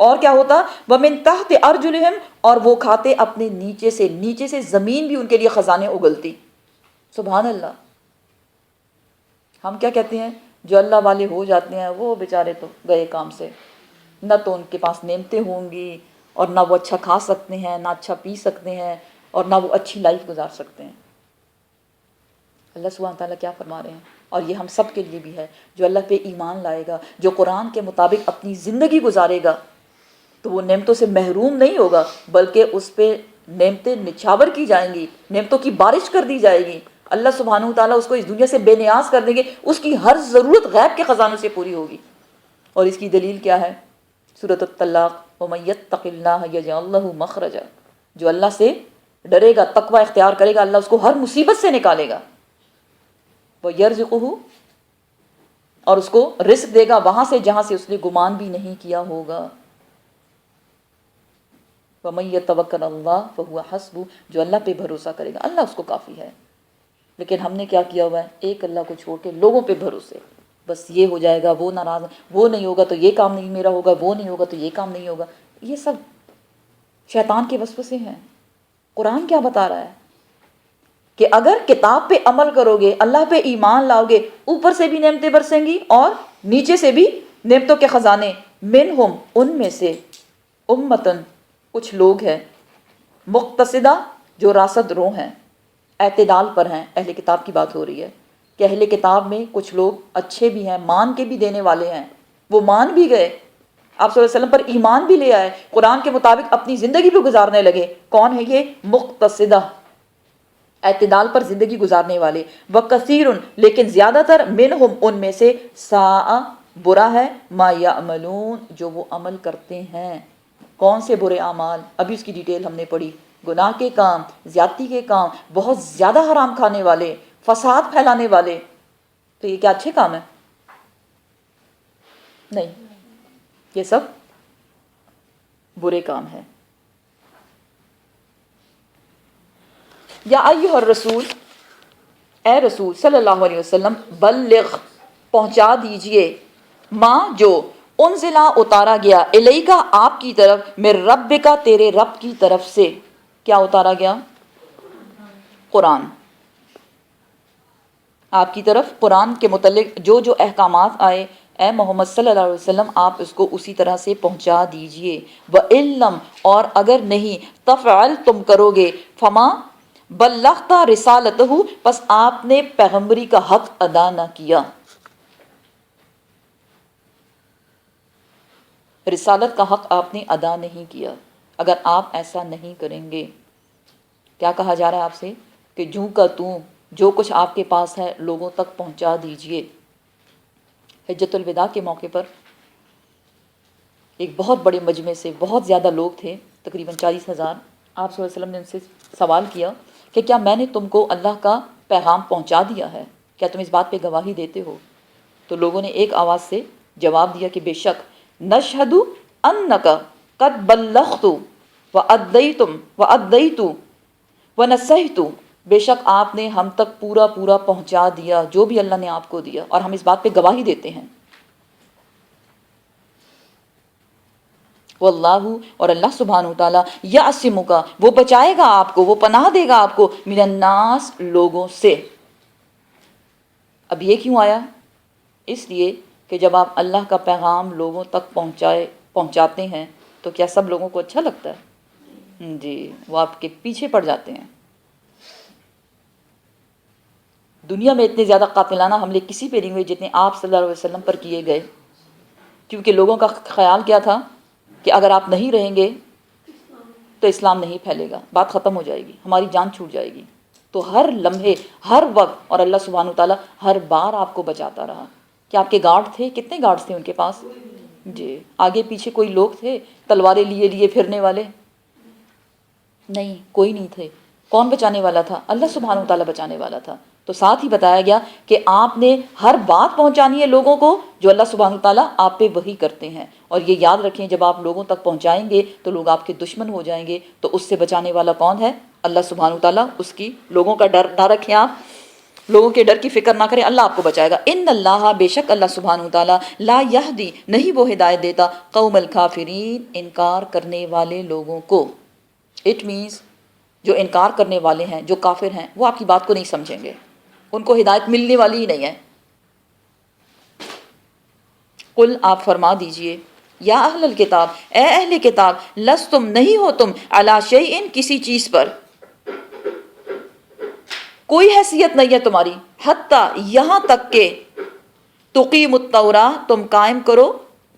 اور کیا ہوتا؟ وَمِن تَحْتِ أَرْجُلِهِمْ اور وہ کھاتے اپنے نیچے سے زمین بھی ان کے لیے خزانے اگلتی۔ سبحان اللہ۔ ہم کیا کہتے ہیں؟ جو اللہ والے ہو جاتے ہیں وہ بیچارے تو گئے کام سے، نہ تو ان کے پاس نعمتیں ہوں گی، اور نہ وہ اچھا کھا سکتے ہیں، نہ اچھا پی سکتے ہیں، اور نہ وہ اچھی لائف گزار سکتے ہیں۔ اللہ سبحانہ تعالیٰ کیا فرما رہے ہیں، اور یہ ہم سب کے لیے بھی ہے، جو اللہ پہ ایمان لائے گا، جو قرآن کے مطابق اپنی زندگی گزارے گا، تو وہ نعمتوں سے محروم نہیں ہوگا، بلکہ اس پہ نعمتیں نچھاور کی جائیں گی، نعمتوں کی بارش کر دی جائے گی۔ اللہ سبحانہ تعالیٰ اس کو اس دنیا سے بے نیاز کر دیں گے، اس کی ہر ضرورت غیب کے خزانوں سے پوری ہوگی۔ اور اس کی دلیل کیا ہے؟ سورۃ الطلاق، وَمَن يَتَّقِ اللَّهَ يَجْعَل لَّهُ مَخْرَجًا، جو اللہ سے ڈرے گا، تقوی اختیار کرے گا، اللہ اس کو ہر مصیبت سے نکالے گا، وَيَرْزُقُهُ اور اس کو رزق دے گا وہاں سے جہاں سے اس نے گمان بھی نہیں کیا ہوگا۔ وَمَن يَتَوَكَّلْ عَلَى اللَّهِ فَهُوَ حَسْبُهُ جو اللہ پہ بھروسہ کرے گا اللہ اس کو کافی ہے۔ لیکن ہم نے کیا کیا ہوا ہے؟ ایک اللہ کو چھوڑ کے لوگوں پہ بھروسے، بس یہ ہو جائے گا، وہ ناراض، وہ نہیں ہوگا تو یہ کام نہیں میرا ہوگا، وہ نہیں ہوگا تو یہ کام نہیں ہوگا. یہ سب شیطان کے وسوسے ہیں. قرآن کیا بتا رہا ہے کہ اگر کتاب پہ عمل کرو گے، اللہ پہ ایمان لاؤ گے، اوپر سے بھی نعمتیں برسیں گی اور نیچے سے بھی نعمتوں کے خزانے. منہم، ان میں سے، امتن، کچھ لوگ ہیں، مقتصدہ، جو راست رو ہیں، اعتدال پر ہیں. اہل کتاب کی بات ہو رہی ہے کہ اہل کتاب میں کچھ لوگ اچھے بھی ہیں، مان کے بھی دینے والے ہیں، وہ مان بھی گئے، آپ صلی اللہ علیہ وسلم پر ایمان بھی لے آئے، قرآن کے مطابق اپنی زندگی بھی گزارنے لگے. کون ہے یہ؟ مقتصدہ، اعتدال پر زندگی گزارنے والے. وَكَثِيرٌ، لیکن زیادہ تر، منہم، ان میں سے، ساء، برا ہے، ما یعملون، جو وہ عمل کرتے ہیں. کون سے برے اعمال؟ ابھی اس کی ڈیٹیل ہم نے پڑھی. گناہ کے کام، زیادتی کے کام، بہت زیادہ حرام کھانے والے، فساد پھیلانے والے. تو یہ کیا اچھے کام ہیں؟ نہیں، یہ سب برے کام ہیں. یا ایھا الرسول، اے رسول صلی اللہ علیہ وسلم، بلغ، پہنچا دیجئے، ماں، جو، انزلا، اتارا گیا، الیکا، آپ کی طرف، من ربکا، تیرے رب کی طرف سے. کیا اتارا گیا؟ قرآن. آپ کی طرف قرآن کے متعلق جو جو احکامات آئے، اے محمد صلی اللہ علیہ وسلم آپ اس کو اسی طرح سے پہنچا دیجئے. وَإِلَّمْ، اور اگر نہیں، تفعل، تم کرو گے، فما، بلغت رسالتہ، پس آپ نے پیغمبری کا حق ادا نہ کیا. رسالت کا حق آپ نے ادا نہیں کیا. اگر آپ ایسا نہیں کریں گے، کیا کہا جا رہا ہے آپ سے؟ کہ جوں کا توں، جو کچھ آپ کے پاس ہے لوگوں تک پہنچا دیجئے. حجۃ الوداع کے موقع پر ایک بہت بڑے مجمع سے بہت زیادہ لوگ تھے، تقریباً 40,000. آپ صلی اللہ علیہ وسلم نے ان سے سوال کیا کہ کیا میں نے تم کو اللہ کا پیغام پہنچا دیا ہے؟ کیا تم اس بات پہ گواہی دیتے ہو؟ تو لوگوں نے ایک آواز سے جواب دیا کہ بے شک، نشہد انک قد بلغت وادیت ونصحت، بے شک آپ نے ہم تک پورا پورا پہنچا دیا جو بھی اللہ نے آپ کو دیا، اور ہم اس بات پہ گواہی دیتے ہیں. واللہ، اور اللہ سبحانہ وتعالیٰ، یعصمک، وہ بچائے گا آپ کو، وہ پناہ دے گا آپ کو، من الناس، لوگوں سے. اب یہ کیوں آیا؟ اس لیے کہ جب آپ اللہ کا پیغام لوگوں تک پہنچاتے ہیں تو کیا سب لوگوں کو اچھا لگتا ہے؟ جی، وہ آپ کے پیچھے پڑ جاتے ہیں. دنیا میں اتنے زیادہ قاتلانہ حملے کسی پہ نہیں ہوئے جتنے آپ صلی اللہ علیہ وسلم پر کیے گئے، کیونکہ لوگوں کا خیال کیا تھا کہ اگر آپ نہیں رہیں گے تو اسلام نہیں پھیلے گا، بات ختم ہو جائے گی، ہماری جان چھوٹ جائے گی. تو ہر لمحے، ہر وقت، اور اللہ سبحانہ وتعالیٰ ہر بار آپ کو بچاتا رہا. کہ آپ کے گارڈ تھے، کتنے گارڈز تھے ان کے پاس؟ جی، آگے پیچھے کوئی لوگ تھے تلواریں لیے لیے پھرنے والے؟ نہیں، کوئی نہیں تھے. کون بچانے والا تھا؟ اللہ سبحانہ وتعالیٰ بچانے والا تھا. تو ساتھ ہی بتایا گیا کہ آپ نے ہر بات پہنچانی ہے لوگوں کو جو اللہ سبحانہ وتعالیٰ آپ پہ وحی کرتے ہیں. اور یہ یاد رکھیں، جب آپ لوگوں تک پہنچائیں گے تو لوگ آپ کے دشمن ہو جائیں گے، تو اس سے بچانے والا کون ہے؟ اللہ سبحانہ وتعالیٰ. اس کی، لوگوں کا ڈر نہ رکھیں، آپ لوگوں کے ڈر کی فکر نہ کریں، اللہ آپ کو بچائے گا. ان اللہ، بے شک اللہ سبحانہ وتعالیٰ، لا یہدی، نہیں وہ ہدایت دیتا، قوم الکافرین، انکار کرنے والے لوگوں کو. اٹ مینس جو انکار کرنے والے ہیں، جو کافر ہیں، وہ آپ کی بات کو نہیں سمجھیں گے، ان کو ہدایت ملنے والی ہی نہیں ہے. قل، آپ فرما دیجئے، یا اہل الکتاب، اے اہل کتاب، لستم، نہیں ہو تم، علی شیء، کسی چیز پر، کوئی حیثیت نہیں ہے تمہاری، حتیٰ، یہاں تک کہ، تقیم التوراۃ، تم قائم کرو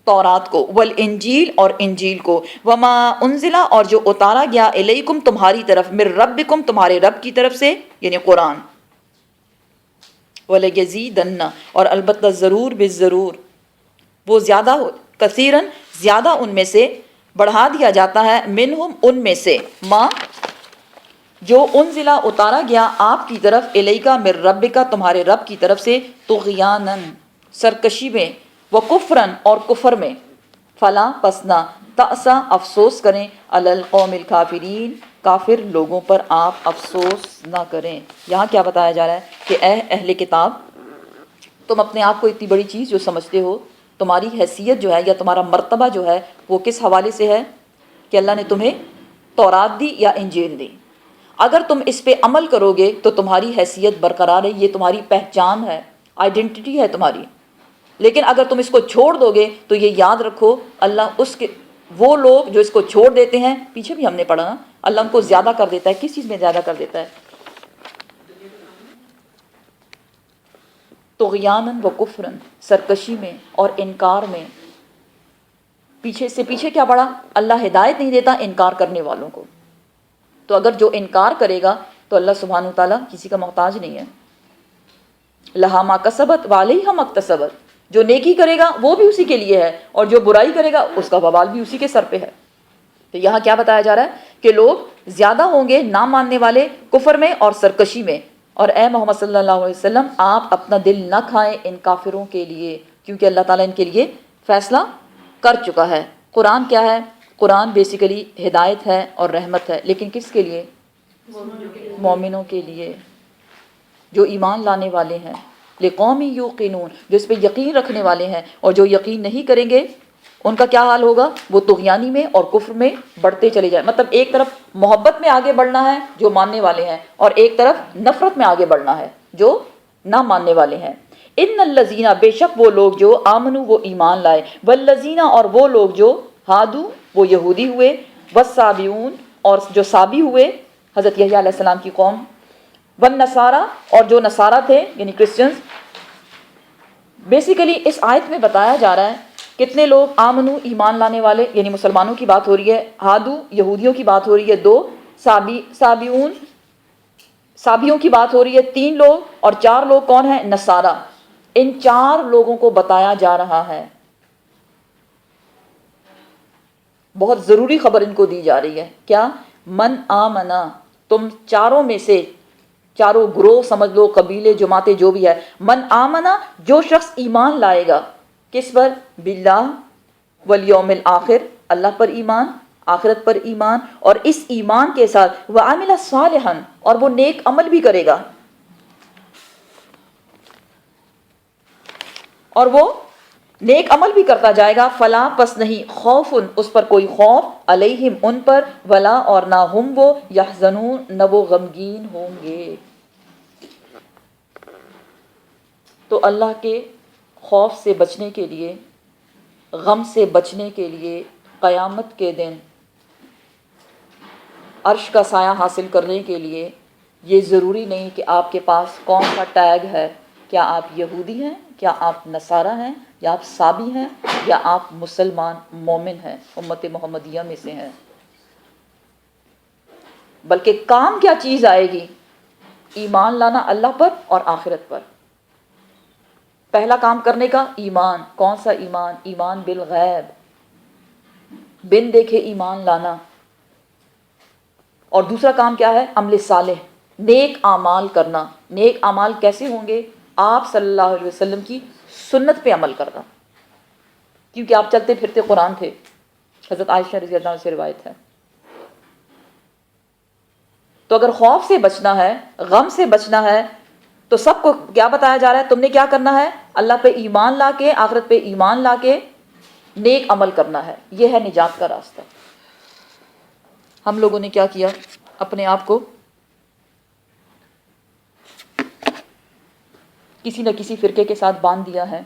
تورات کو، والانجیل، اور انجیل کو، وما انزلہ، اور جو اتارا گیا، الیکم، تمہاری طرف، من ربکم، تمہارے رب کی طرف سے، یعنی قرآن. وَلَيَزِيدَنَّ، اور البتہ ضرور بالضرور، وہ زیادہ، کثیرن، زیادہ ان میں سے بڑھا دیا جاتا ہے، منہم، ان میں سے، ما، جو انزلہ اتارا گیا آپ کی طرف، الیکا، من ربکا، تمہارے رب کی طرف سے، طغیانن، سرکشی میں، وکفرن، اور کفر میں، فلا، پسنا، تأسا، افسوس کریں، علی القوم الکافرین، کافر لوگوں پر آپ افسوس نہ کریں. یہاں کیا بتایا جا رہا ہے کہ اے اہل کتاب، تم اپنے آپ کو اتنی بڑی چیز جو سمجھتے ہو، تمہاری حیثیت جو ہے یا تمہارا مرتبہ جو ہے وہ کس حوالے سے ہے کہ اللہ نے تمہیں تورات دی یا انجیل دی. اگر تم اس پہ عمل کرو گے تو تمہاری حیثیت برقرار ہے، یہ تمہاری پہچان ہے، آئیڈینٹی ہے تمہاری. لیکن اگر تم اس کو چھوڑ دو گے تو یہ یاد رکھو اللہ وہ لوگ جو اس کو چھوڑ دیتے ہیں، پیچھے بھی ہم نے پڑھا نا، اللہ ان کو زیادہ کر دیتا ہے. کس چیز میں زیادہ کر دیتا ہے؟ طغیاناً و کفراً، سرکشی میں اور انکار میں. پیچھے کیا پڑھا؟ اللہ ہدایت نہیں دیتا انکار کرنے والوں کو. تو اگر جو انکار کرے گا تو اللہ سبحانہ وتعالیٰ کسی کا محتاج نہیں ہے. لہا ما کسبت وعلیہا ما اکتسبت، جو نیکی کرے گا وہ بھی اسی کے لیے ہے، اور جو برائی کرے گا اس کا وبال بھی اسی کے سر پہ ہے. تو یہاں کیا بتایا جا رہا ہے کہ لوگ زیادہ ہوں گے نہ ماننے والے کفر میں اور سرکشی میں. اور اے محمد صلی اللہ علیہ وسلم، آپ اپنا دل نہ کھائیں ان کافروں کے لیے، کیونکہ اللہ تعالیٰ ان کے لیے فیصلہ کر چکا ہے. قرآن کیا ہے؟ قرآن بیسیکلی ہدایت ہے اور رحمت ہے، لیکن کس کے لیے؟ مومنوں کے لیے جو ایمان لانے والے ہیں. لقوم یوقنون، جو اس پہ یقین رکھنے والے ہیں. اور جو یقین نہیں کریں گے ان کا کیا حال ہوگا؟ وہ طغیانی میں اور کفر میں بڑھتے چلے جائیں. مطلب ایک طرف محبت میں آگے بڑھنا ہے جو ماننے والے ہیں، اور ایک طرف نفرت میں آگے بڑھنا ہے جو نہ ماننے والے ہیں. ان الذین، بے شک وہ لوگ جو آمنو وہ ایمان لائے، والذین اور وہ لوگ جو ہادو وہ یہودی ہوئے، والسابیون اور جو سابی ہوئے حضرت یحییٰ علیہ السلام کی قوم، والنصارى اور جو نصارہ تھے یعنی کرسچنز. بیسیکلی اس آیت میں بتایا جا رہا ہے کتنے لوگ آمنو ایمان لانے والے یعنی مسلمانوں کی بات ہو رہی ہے، ہادو یہودیوں کی بات ہو رہی ہے 2، سابیون سابیوں کی بات ہو رہی ہے 3 لوگ، اور 4 لوگ کون ہیں؟ نصارہ. ان 4 لوگوں کو بتایا جا رہا ہے، بہت ضروری خبر ان کو دی جا رہی ہے. کیا؟ من آمنا، تم چاروں میں سے، چاروں گروہ سمجھ لو، قبیلے، جماعتیں جو بھی ہے. من آمنا، جو شخص ایمان لائے گا کس پر؟ باللہ والیوم الآخر، اللہ پر ایمان، آخرت پر ایمان، اور اس ایمان کے ساتھ وعمل صالحا، اور وہ نیک عمل بھی کرے گا، اور وہ نیک عمل بھی کرتا جائے گا. فلا، پس نہیں، خوف اس پر کوئی خوف، علیہم ان پر، ولا اور نہ ہم وہ، یحزنون نہ وہ غمگین ہوں گے. تو اللہ کے خوف سے بچنے کے لیے، غم سے بچنے کے لیے، قیامت کے دن عرش کا سایہ حاصل کرنے کے لیے یہ ضروری نہیں کہ آپ کے پاس کون سا ٹیگ ہے. کیا آپ یہودی ہیں، کیا آپ نصارہ ہیں، یا آپ سابی ہیں، یا آپ مسلمان مومن ہیں، امت محمدیہ میں سے ہیں. بلکہ کام کیا چیز آئے گی؟ ایمان لانا اللہ پر اور آخرت پر. پہلا کام کرنے کا ایمان. کون سا ایمان؟ ایمان بالغیب، بن دیکھے ایمان لانا. اور دوسرا کام کیا ہے؟ عمل صالح، نیک اعمال کرنا. نیک اعمال کیسے ہوں گے؟ آپ صلی اللہ علیہ وسلم کی سنت پہ عمل کرنا، کیونکہ آپ چلتے پھرتے قرآن تھے. حضرت عائشہ رضی اللہ عنہا سے روایت ہے. تو اگر خوف سے بچنا ہے، غم سے بچنا ہے، تو سب کو کیا بتایا جا رہا ہے؟ تم نے کیا کرنا ہے؟ اللہ پہ ایمان لا کے، آخرت پہ ایمان لا کے نیک عمل کرنا ہے. یہ ہے نجات کا راستہ. ہم لوگوں نے کیا کیا؟ اپنے آپ کو کسی نہ کسی فرقے کے ساتھ باندھ دیا ہے،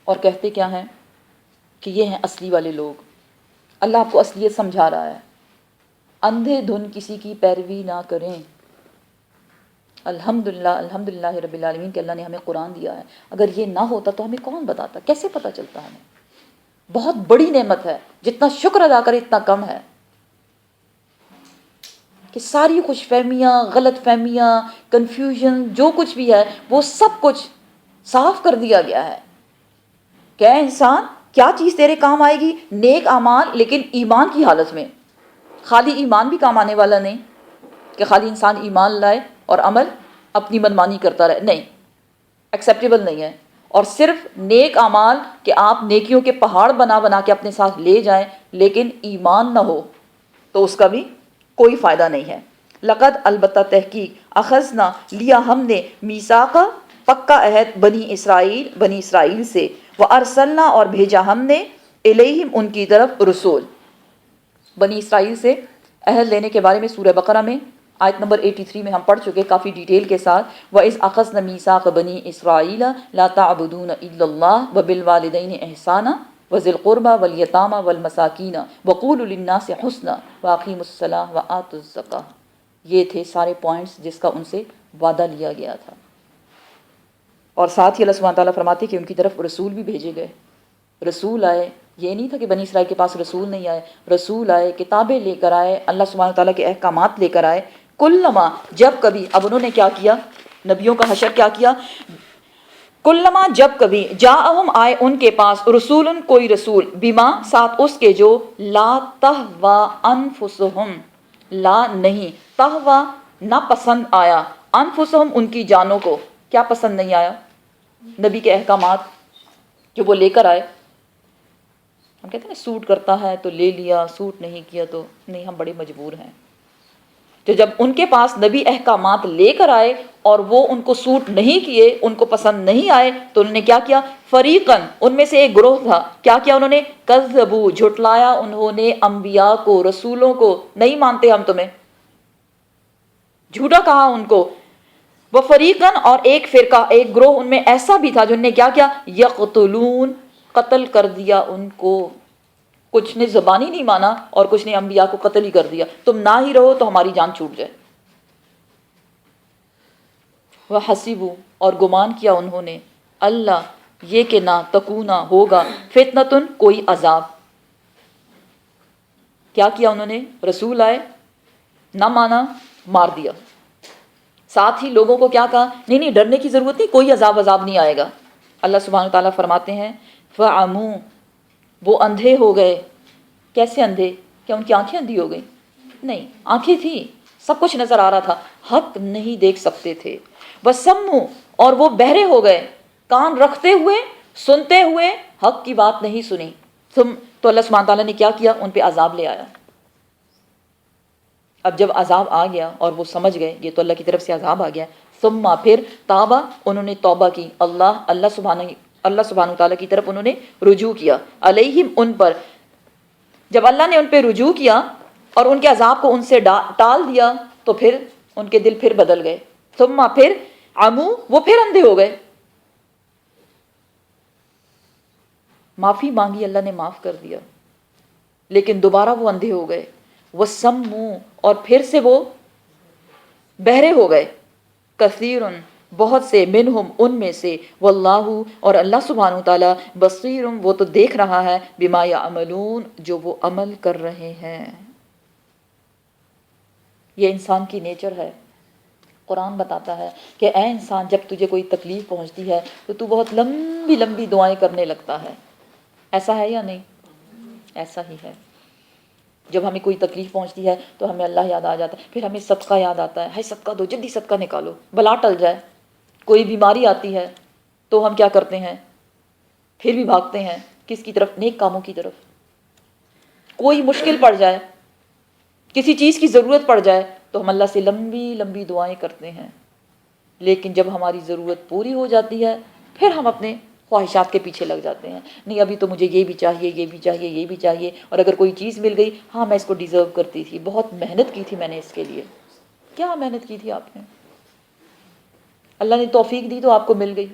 اور کہتے کیا ہیں کہ یہ ہیں اصلی والے لوگ. اللہ آپ کو اصلیت سمجھا رہا ہے. اندھے دھن کسی کی پیروی نہ کریں. الحمدللہ رب العالمین کہ اللہ نے ہمیں قرآن دیا ہے. اگر یہ نہ ہوتا تو ہمیں کون بتاتا؟ کیسے پتہ چلتا ہمیں؟ بہت بڑی نعمت ہے، جتنا شکر ادا کرے اتنا کم ہے. کہ ساری خوش فہمیاں، غلط فہمیاں، کنفیوژن، جو کچھ بھی ہے وہ سب کچھ صاف کر دیا گیا ہے. کہ انسان کیا چیز تیرے کام آئے گی؟ نیک اعمال، لیکن ایمان کی حالت میں. خالی ایمان بھی کام آنے والا نہیں کہ خالی انسان ایمان لائے اور عمل اپنی منمانی کرتا رہے، نہیں، ایکسیپٹیبل نہیں ہے. اور صرف نیک اعمال کہ آپ نیکیوں کے پہاڑ بنا بنا کے اپنے ساتھ لے جائیں، لیکن ایمان نہ ہو تو اس کا بھی کوئی فائدہ نہیں ہے. لقد البتہ تحقیق اخذنا لیا ہم نے میثاقا پکا عہد بنی اسرائیل سے، وارسلنا اور بھیجا ہم نے الیہم ان کی طرف رسول۔ بنی اسرائیل سے عہد لینے کے بارے میں سورہ بقرہ میں آیت نمبر 83 میں ہم پڑھ چکے کافی ڈیٹیل کے ساتھ، وَإِذْ أَخَذْنَا مِيثَاقَ بَنِي إِسْرَائِيلَ لَا تَعْبُدُونَ إِلَّا اللَّهَ وَبِالْوَالِدَيْنِ إِحْسَانًا وَذِي الْقُرْبَى وَالْيَتَامَى وَالْمَسَاكِينَ وَقُولُوا لِلنَّاسِ حُسْنًا وَأَقِيمُوا الصَّلَاةَ وَآتُوا الزَّكَاةَ۔ یہ تھے سارے پوائنٹس جس کا ان سے وعدہ لیا گیا تھا، اور ساتھ ہی اللہ سبحانہ تعالیٰ فرماتے کہ ان کی طرف رسول بھی بھیجے گئے۔ رسول آئے، یہ نہیں تھا کہ بنی اسرائیل کے پاس رسول نہیں آئے، رسول آئے، کتابیں لے کر آئے، اللہ سبحانہ تعالیٰ کے احکامات لے کر آئے۔ کلما، جب کبھی، اب انہوں نے کیا کیا، نبیوں کا حشر کیا کیا، کلما جب کبھی، جاءہم آئے ان کے پاس، رسول کوئی رسول، بما ساتھ اس کے جو، لا تہوا انفسہم، لا نہیں، تہوا نہ پسند آیا، انفسہم ان کی جانوں کو، کیا پسند نہیں آیا، نبی کے احکامات جو وہ لے کر آئے۔ ہم کہتے ہیں سوٹ کرتا ہے تو لے لیا، سوٹ نہیں کیا تو نہیں، ہم بڑے مجبور ہیں۔ تو جب ان کے پاس نبی احکامات لے کر آئے اور وہ ان کو سوٹ نہیں کیے، ان کو پسند نہیں آئے، تو انہوں نے کیا کیا، فریقاً، ان میں سے ایک گروہ تھا، کیا کیا انہوں نے، کذبوا، جھٹلایا انہوں نے، انبیاء کو، رسولوں کو، نہیں مانتے ہم تمہیں، جھوٹا کہا ان کو۔ وہ فریقاً، اور ایک فرقہ، ایک گروہ ان میں ایسا بھی تھا جن نے کیا کیا، یقتلون، قتل کر دیا ان کو، کچھ نے زبانی نہیں مانا اور کچھ نے انبیاء کو قتل ہی کر دیا، تم نہ ہی رہو تو ہماری جان چھوٹ جائے۔ وَحَسِبُوا، اور گمان کیا انہوں نے، اللہ یہ کہ نہ تکونا ہوگا، فتنتن کوئی عذاب۔ کیا کیا انہوں نے، رسول آئے، نہ مانا، مار دیا۔ ساتھ ہی لوگوں کو کیا کہا، نہیں نہیں ڈرنے کی ضرورت نہیں، کوئی عذاب نہیں آئے گا۔ اللہ سبحانہ تعالیٰ فرماتے ہیں فَعَمُوا، وہ اندھے ہو گئے۔ کیسے اندھے، کیا ان کی آنکھیں اندھی ہو گئی؟ نہیں، آنکھیں تھیں، سب کچھ نظر آ رہا تھا، حق نہیں دیکھ سکتے تھے۔ وَسَمُّوا، اور وہ بہرے ہو گئے، کان رکھتے ہوئے، سنتے ہوئے، حق کی بات نہیں سنی۔ تو اللہ سبحانہ تعالیٰ نے کیا کیا، ان پہ عذاب لے آیا۔ اب جب عذاب آ گیا اور وہ سمجھ گئے یہ تو اللہ کی طرف سے عذاب آ گیا، ثم پھر تابا، انہوں نے توبہ کی، اللہ سبحانہ تعالیٰ کی طرف انہوں نے رجوع کیا، علیہم ان پر، جب اللہ نے ان پہ رجوع کیا اور ان کے عذاب کو ان سے ٹال دیا تو پھر ان کے دل پھر بدل گئے، ثم پھر عمو، وہ پھر اندھے ہو گئے۔ معافی مانگی، اللہ نے معاف کر دیا، لیکن دوبارہ وہ اندھے ہو گئے۔ وَسَمُّوا، اور پھر سے وہ بہرے ہو گئے، کثیرٌ، بہت سے، منہم، ان میں سے، واللہ، اور اللہ سبحانہ تعالیٰ، بصیر، وہ تو دیکھ رہا ہے، بما یعملون، جو وہ عمل کر رہے ہیں۔ یہ انسان کی نیچر ہے۔ قرآن بتاتا ہے کہ اے انسان، جب تجھے کوئی تکلیف پہنچتی ہے تو تو بہت لمبی لمبی دعائیں کرنے لگتا ہے، ایسا ہے یا نہیں؟ ایسا ہی ہے۔ جب ہمیں کوئی تکلیف پہنچتی ہے تو ہمیں اللہ یاد آ جاتا ہے، پھر ہمیں صدقہ یاد آتا ہے، ہے صدقہ دو، جلدی صدقہ نکالو، بلا ٹل جائے۔ کوئی بیماری آتی ہے تو ہم کیا کرتے ہیں، پھر بھی بھاگتے ہیں کس کی طرف، نیک کاموں کی طرف۔ کوئی مشکل پڑ جائے، کسی چیز کی ضرورت پڑ جائے تو ہم اللہ سے لمبی لمبی دعائیں کرتے ہیں، لیکن جب ہماری ضرورت پوری ہو جاتی ہے پھر ہم اپنے خواہشات کے پیچھے لگ جاتے ہیں، نہیں ابھی تو مجھے یہ بھی چاہیے، یہ بھی چاہیے، یہ بھی چاہیے، اور اگر کوئی چیز مل گئی، ہاں میں اس کو ڈیزرو کرتی تھی، بہت محنت کی تھی میں نے اس کے لیے۔ کیا محنت کی تھی آپ نے؟ اللہ نے توفیق دی تو آپ کو مل گئی،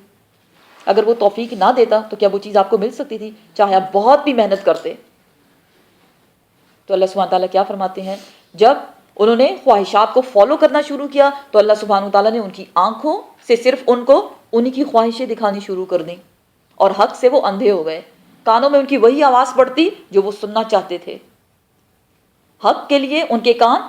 اگر وہ توفیق نہ دیتا تو کیا وہ چیز آپ کو مل سکتی تھی، چاہے آپ بہت بھی محنت کرتے؟ تو اللہ سبحانہ تعالیٰ کیا فرماتے ہیں، جب انہوں نے خواہشات کو فالو کرنا شروع کیا تو اللہ سبحانہ تعالیٰ نے ان کی آنکھوں سے صرف ان کو انہی کی خواہشیں دکھانی شروع کر دیں، اور حق سے وہ اندھے ہو گئے، کانوں میں ان کی وہی آواز پڑتی جو وہ سننا چاہتے تھے، حق کے لیے ان کے کان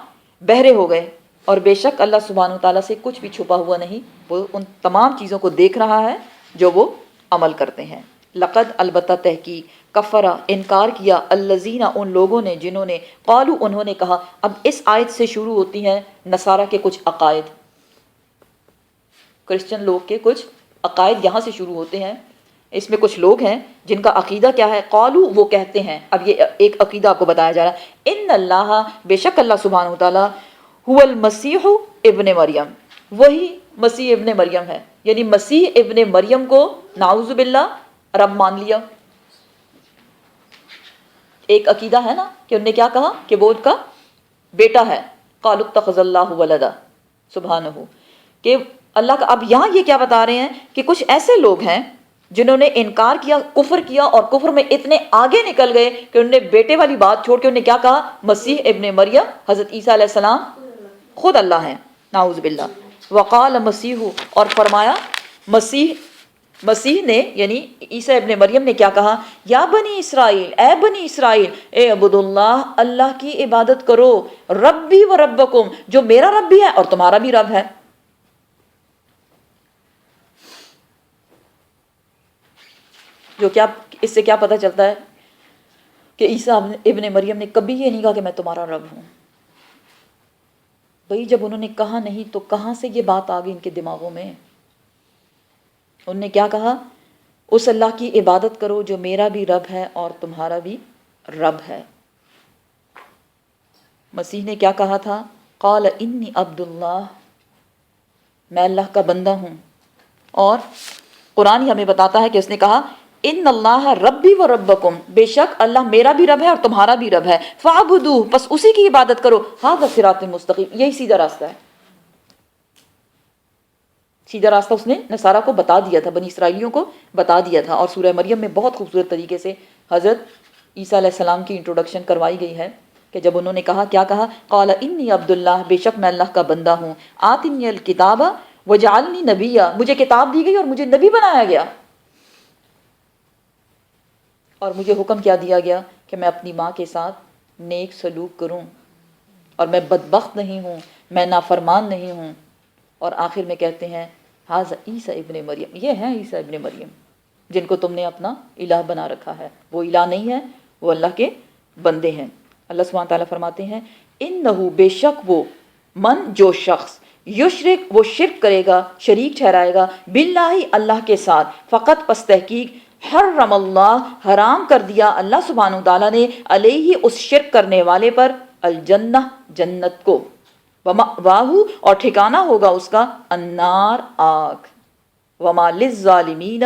بہرے ہو گئے۔ اور بے شک اللہ سبحانہ تعالیٰ سے کچھ بھی چھپا ہوا نہیں، وہ ان تمام چیزوں کو دیکھ رہا ہے جو وہ عمل کرتے ہیں۔ لقد، البتہ تحقیق، کفرا، انکار کیا، الذین، ان لوگوں نے جنہوں نے، قالو، انہوں نے کہا۔ اب اس آیت سے شروع ہوتی ہیں نصارہ کے کچھ عقائد، کرسچن لوگ کے کچھ عقائد یہاں سے شروع ہوتے ہیں۔ اس میں کچھ لوگ ہیں جن کا عقیدہ کیا ہے، قالو، وہ کہتے ہیں، اب یہ ایک عقیدہ آپ کو بتایا جا رہا ہے، ان اللہ، بے شک اللہ سبحانہ تعالیٰ، هو المسیح ابن مریم، وہی مسیح ابن مریم ہے، یعنی مسیح ابن مریم کو نعوذ باللہ رب مان لیا۔ ایک عقیدہ ہے نا کہ انہوں نے کیا کہا کہ وہ ان کا بیٹا ہے، قالوا اتخذ اللہ ولدا، سبحانہ، کہ اللہ کا۔ اب یہاں یہ کیا بتا رہے ہیں کہ کچھ ایسے لوگ ہیں جنہوں نے انکار کیا، کفر کیا، اور کفر میں اتنے آگے نکل گئے کہ انہوں نے بیٹے والی بات چھوڑ کے انہوں نے کیا کہا، مسیح ابن مریم، حضرت عیسیٰ علیہ السلام خود اللہ ہیں، نعوذ باللہ۔ وقال مسیح، اور فرمایا مسیح نے یعنی عیسیٰ ابن مریم نے کیا کہا، یا بنی اسرائیل، اے بنی اسرائیل، اے عبد اللہ، اللہ کی عبادت کرو، ربی و ربکم، جو میرا رب بھی ہے اور تمہارا بھی رب ہے۔ جو کیا اس سے کیا پتہ چلتا ہے کہ عیسیٰ ابن مریم نے کبھی یہ نہیں کہا کہ میں تمہارا رب ہوں۔ بھئی جب انہوں نے کہا نہیں تو کہاں سے یہ بات آ گئی ان کے دماغوں میں؟ انہوں نے کیا کہا، اس اللہ کی عبادت کرو جو میرا بھی رب ہے اور تمہارا بھی رب ہے۔ مسیح نے کیا کہا تھا، قال انی عبد اللہ، میں اللہ کا بندہ ہوں۔ اور قرآن ہی ہمیں بتاتا ہے کہ اس نے کہا ان اللہ ربی و ربکم، بے شک اللہ میرا بھی رب ہے اور تمہارا بھی رب ہے، فاعبدوہ، پس اسی کی عبادت کرو، ھذا صراط مستقیم، یہی سیدھا راستہ ہے۔ سیدھا راستہ اس نے نصارہ کو بتا دیا تھا، بنی اسرائیلیوں کو بتا دیا تھا، اور سورہ مریم میں بہت خوبصورت طریقے سے حضرت عیسیٰ علیہ السلام کی انٹروڈکشن کروائی گئی ہے کہ جب انہوں نے کہا، کیا کہا، قال انی عبد اللہ، بے شک میں اللہ کا بندہ ہوں، آتنی الکتاب وجعلنی نبیا، مجھے کتاب دی گئی اور مجھے نبی بنایا گیا، اور مجھے حکم کیا دیا گیا کہ میں اپنی ماں کے ساتھ نیک سلوک کروں، اور میں بدبخت نہیں ہوں، میں نافرمان نہیں ہوں۔ اور آخر میں کہتے ہیں ھذا عیسیٰ ابن مریم، یہ ہیں عیسیٰ ابن مریم جن کو تم نے اپنا الہ بنا رکھا ہے، وہ الہ نہیں ہے، وہ اللہ کے بندے ہیں۔ اللہ سبحانہ تعالیٰ فرماتے ہیں انہ، بے شک وہ، من، جو شخص، یشرک، وہ شرک کرے گا، شریک ٹھہرائے گا، باللہ، اللہ کے ساتھ، فقط، پس تحقیق، حرم اللہ، حرام کر دیا اللہ سبحانہ تعالیٰ نے، علیہ، اس شرک کرنے والے پر، الجنہ، جنت کو، ومأواہ، اور ٹھکانہ ہوگا اس کا، النار، آگ، وما للظالمین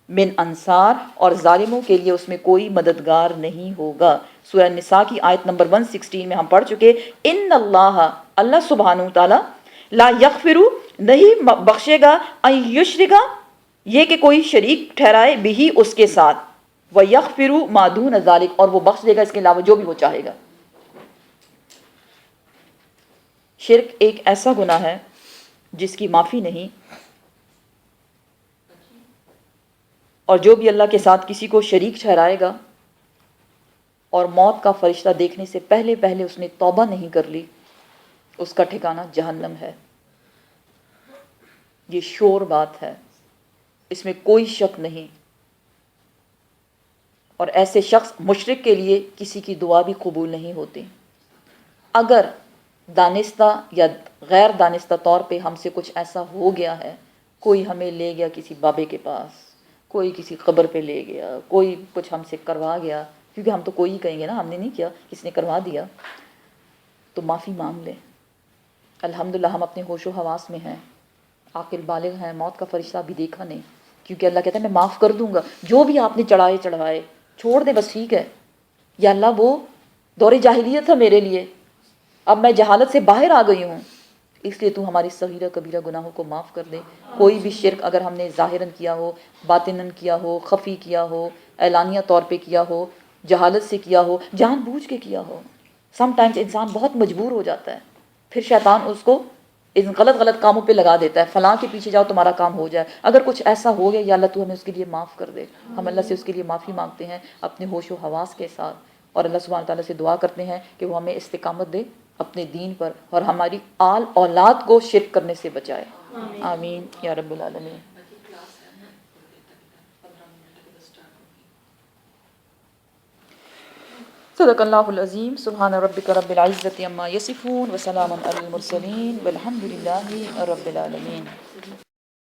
من انصار، اور ظالموں کے لیے اس میں کوئی مددگار نہیں ہوگا۔ سورہ نساء کی آیت نمبر 116 میں ہم پڑھ چکے، ان اللہ، اللہ سبحانہ تعالیٰ، لا یغفر، نہیں بخشے گا، ان یشرک، یہ کہ کوئی شریک ٹھہرائے، بھی، اس کے ساتھ، وَيَغْفِرُ مَا دُونَ ذَلِكَ، اور وہ بخش دے گا اس کے علاوہ جو بھی وہ چاہے گا۔ شرک ایک ایسا گناہ ہے جس کی معافی نہیں، اور جو بھی اللہ کے ساتھ کسی کو شریک ٹھہرائے گا اور موت کا فرشتہ دیکھنے سے پہلے پہلے اس نے توبہ نہیں کر لی، اس کا ٹھکانہ جہنم ہے۔ یہ شور بات ہے، اس میں کوئی شک نہیں، اور ایسے شخص مشرک کے لیے کسی کی دعا بھی قبول نہیں ہوتی۔ اگر دانستہ یا غیر دانستہ طور پہ ہم سے کچھ ایسا ہو گیا ہے، کوئی ہمیں لے گیا کسی بابے کے پاس، کوئی کسی قبر پہ لے گیا، کوئی کچھ ہم سے کروا گیا، کیونکہ ہم تو کوئی کہیں گے نا، ہم نے نہیں کیا، کس نے کروا دیا، تو معافی مانگ لیں۔ الحمدللہ ہم اپنے ہوش و حواس میں ہیں، عاقل بالغ ہیں، موت کا فرشتہ ابھی دیکھا نہیں، کیونکہ اللہ کہتا ہے میں معاف کر دوں گا، جو بھی آپ نے چڑھائے چھوڑ دیں، بس ٹھیک ہے، یا اللہ وہ دور جاہلیت تھا میرے لیے، اب میں جہالت سے باہر آ گئی ہوں، اس لیے تو ہماری صغیرہ کبیرہ گناہوں کو معاف کر دے۔ کوئی بھی شرک اگر ہم نے ظاہراً کیا ہو، باطناً کیا ہو، خفی کیا ہو، اعلانیہ طور پہ کیا ہو، جہالت سے کیا ہو، جان بوجھ کے کیا ہو، سم ٹائمز انسان بہت مجبور ہو جاتا ہے، پھر شیطان اس کو ان غلط کاموں پہ لگا دیتا ہے، فلاں کے پیچھے جاؤ تمہارا کام ہو جائے۔ اگر کچھ ایسا ہو گیا، یا اللہ تو ہمیں اس کے لیے معاف کر دے، ہم اللہ سے اس کے لیے معافی مانگتے ہیں اپنے ہوش و حواس کے ساتھ، اور اللہ سبحانہ تعالیٰ سے دعا کرتے ہیں کہ وہ ہمیں استقامت دے اپنے دین پر، اور ہماری آل اولاد کو شرک کرنے سے بچائے، آمین یا رب العالمین۔ صدق اللہ العظیم۔ سبحان ربک رب العزۃ عما یصفون وسلام علی المرسلین والحمد للہ رب العالمین۔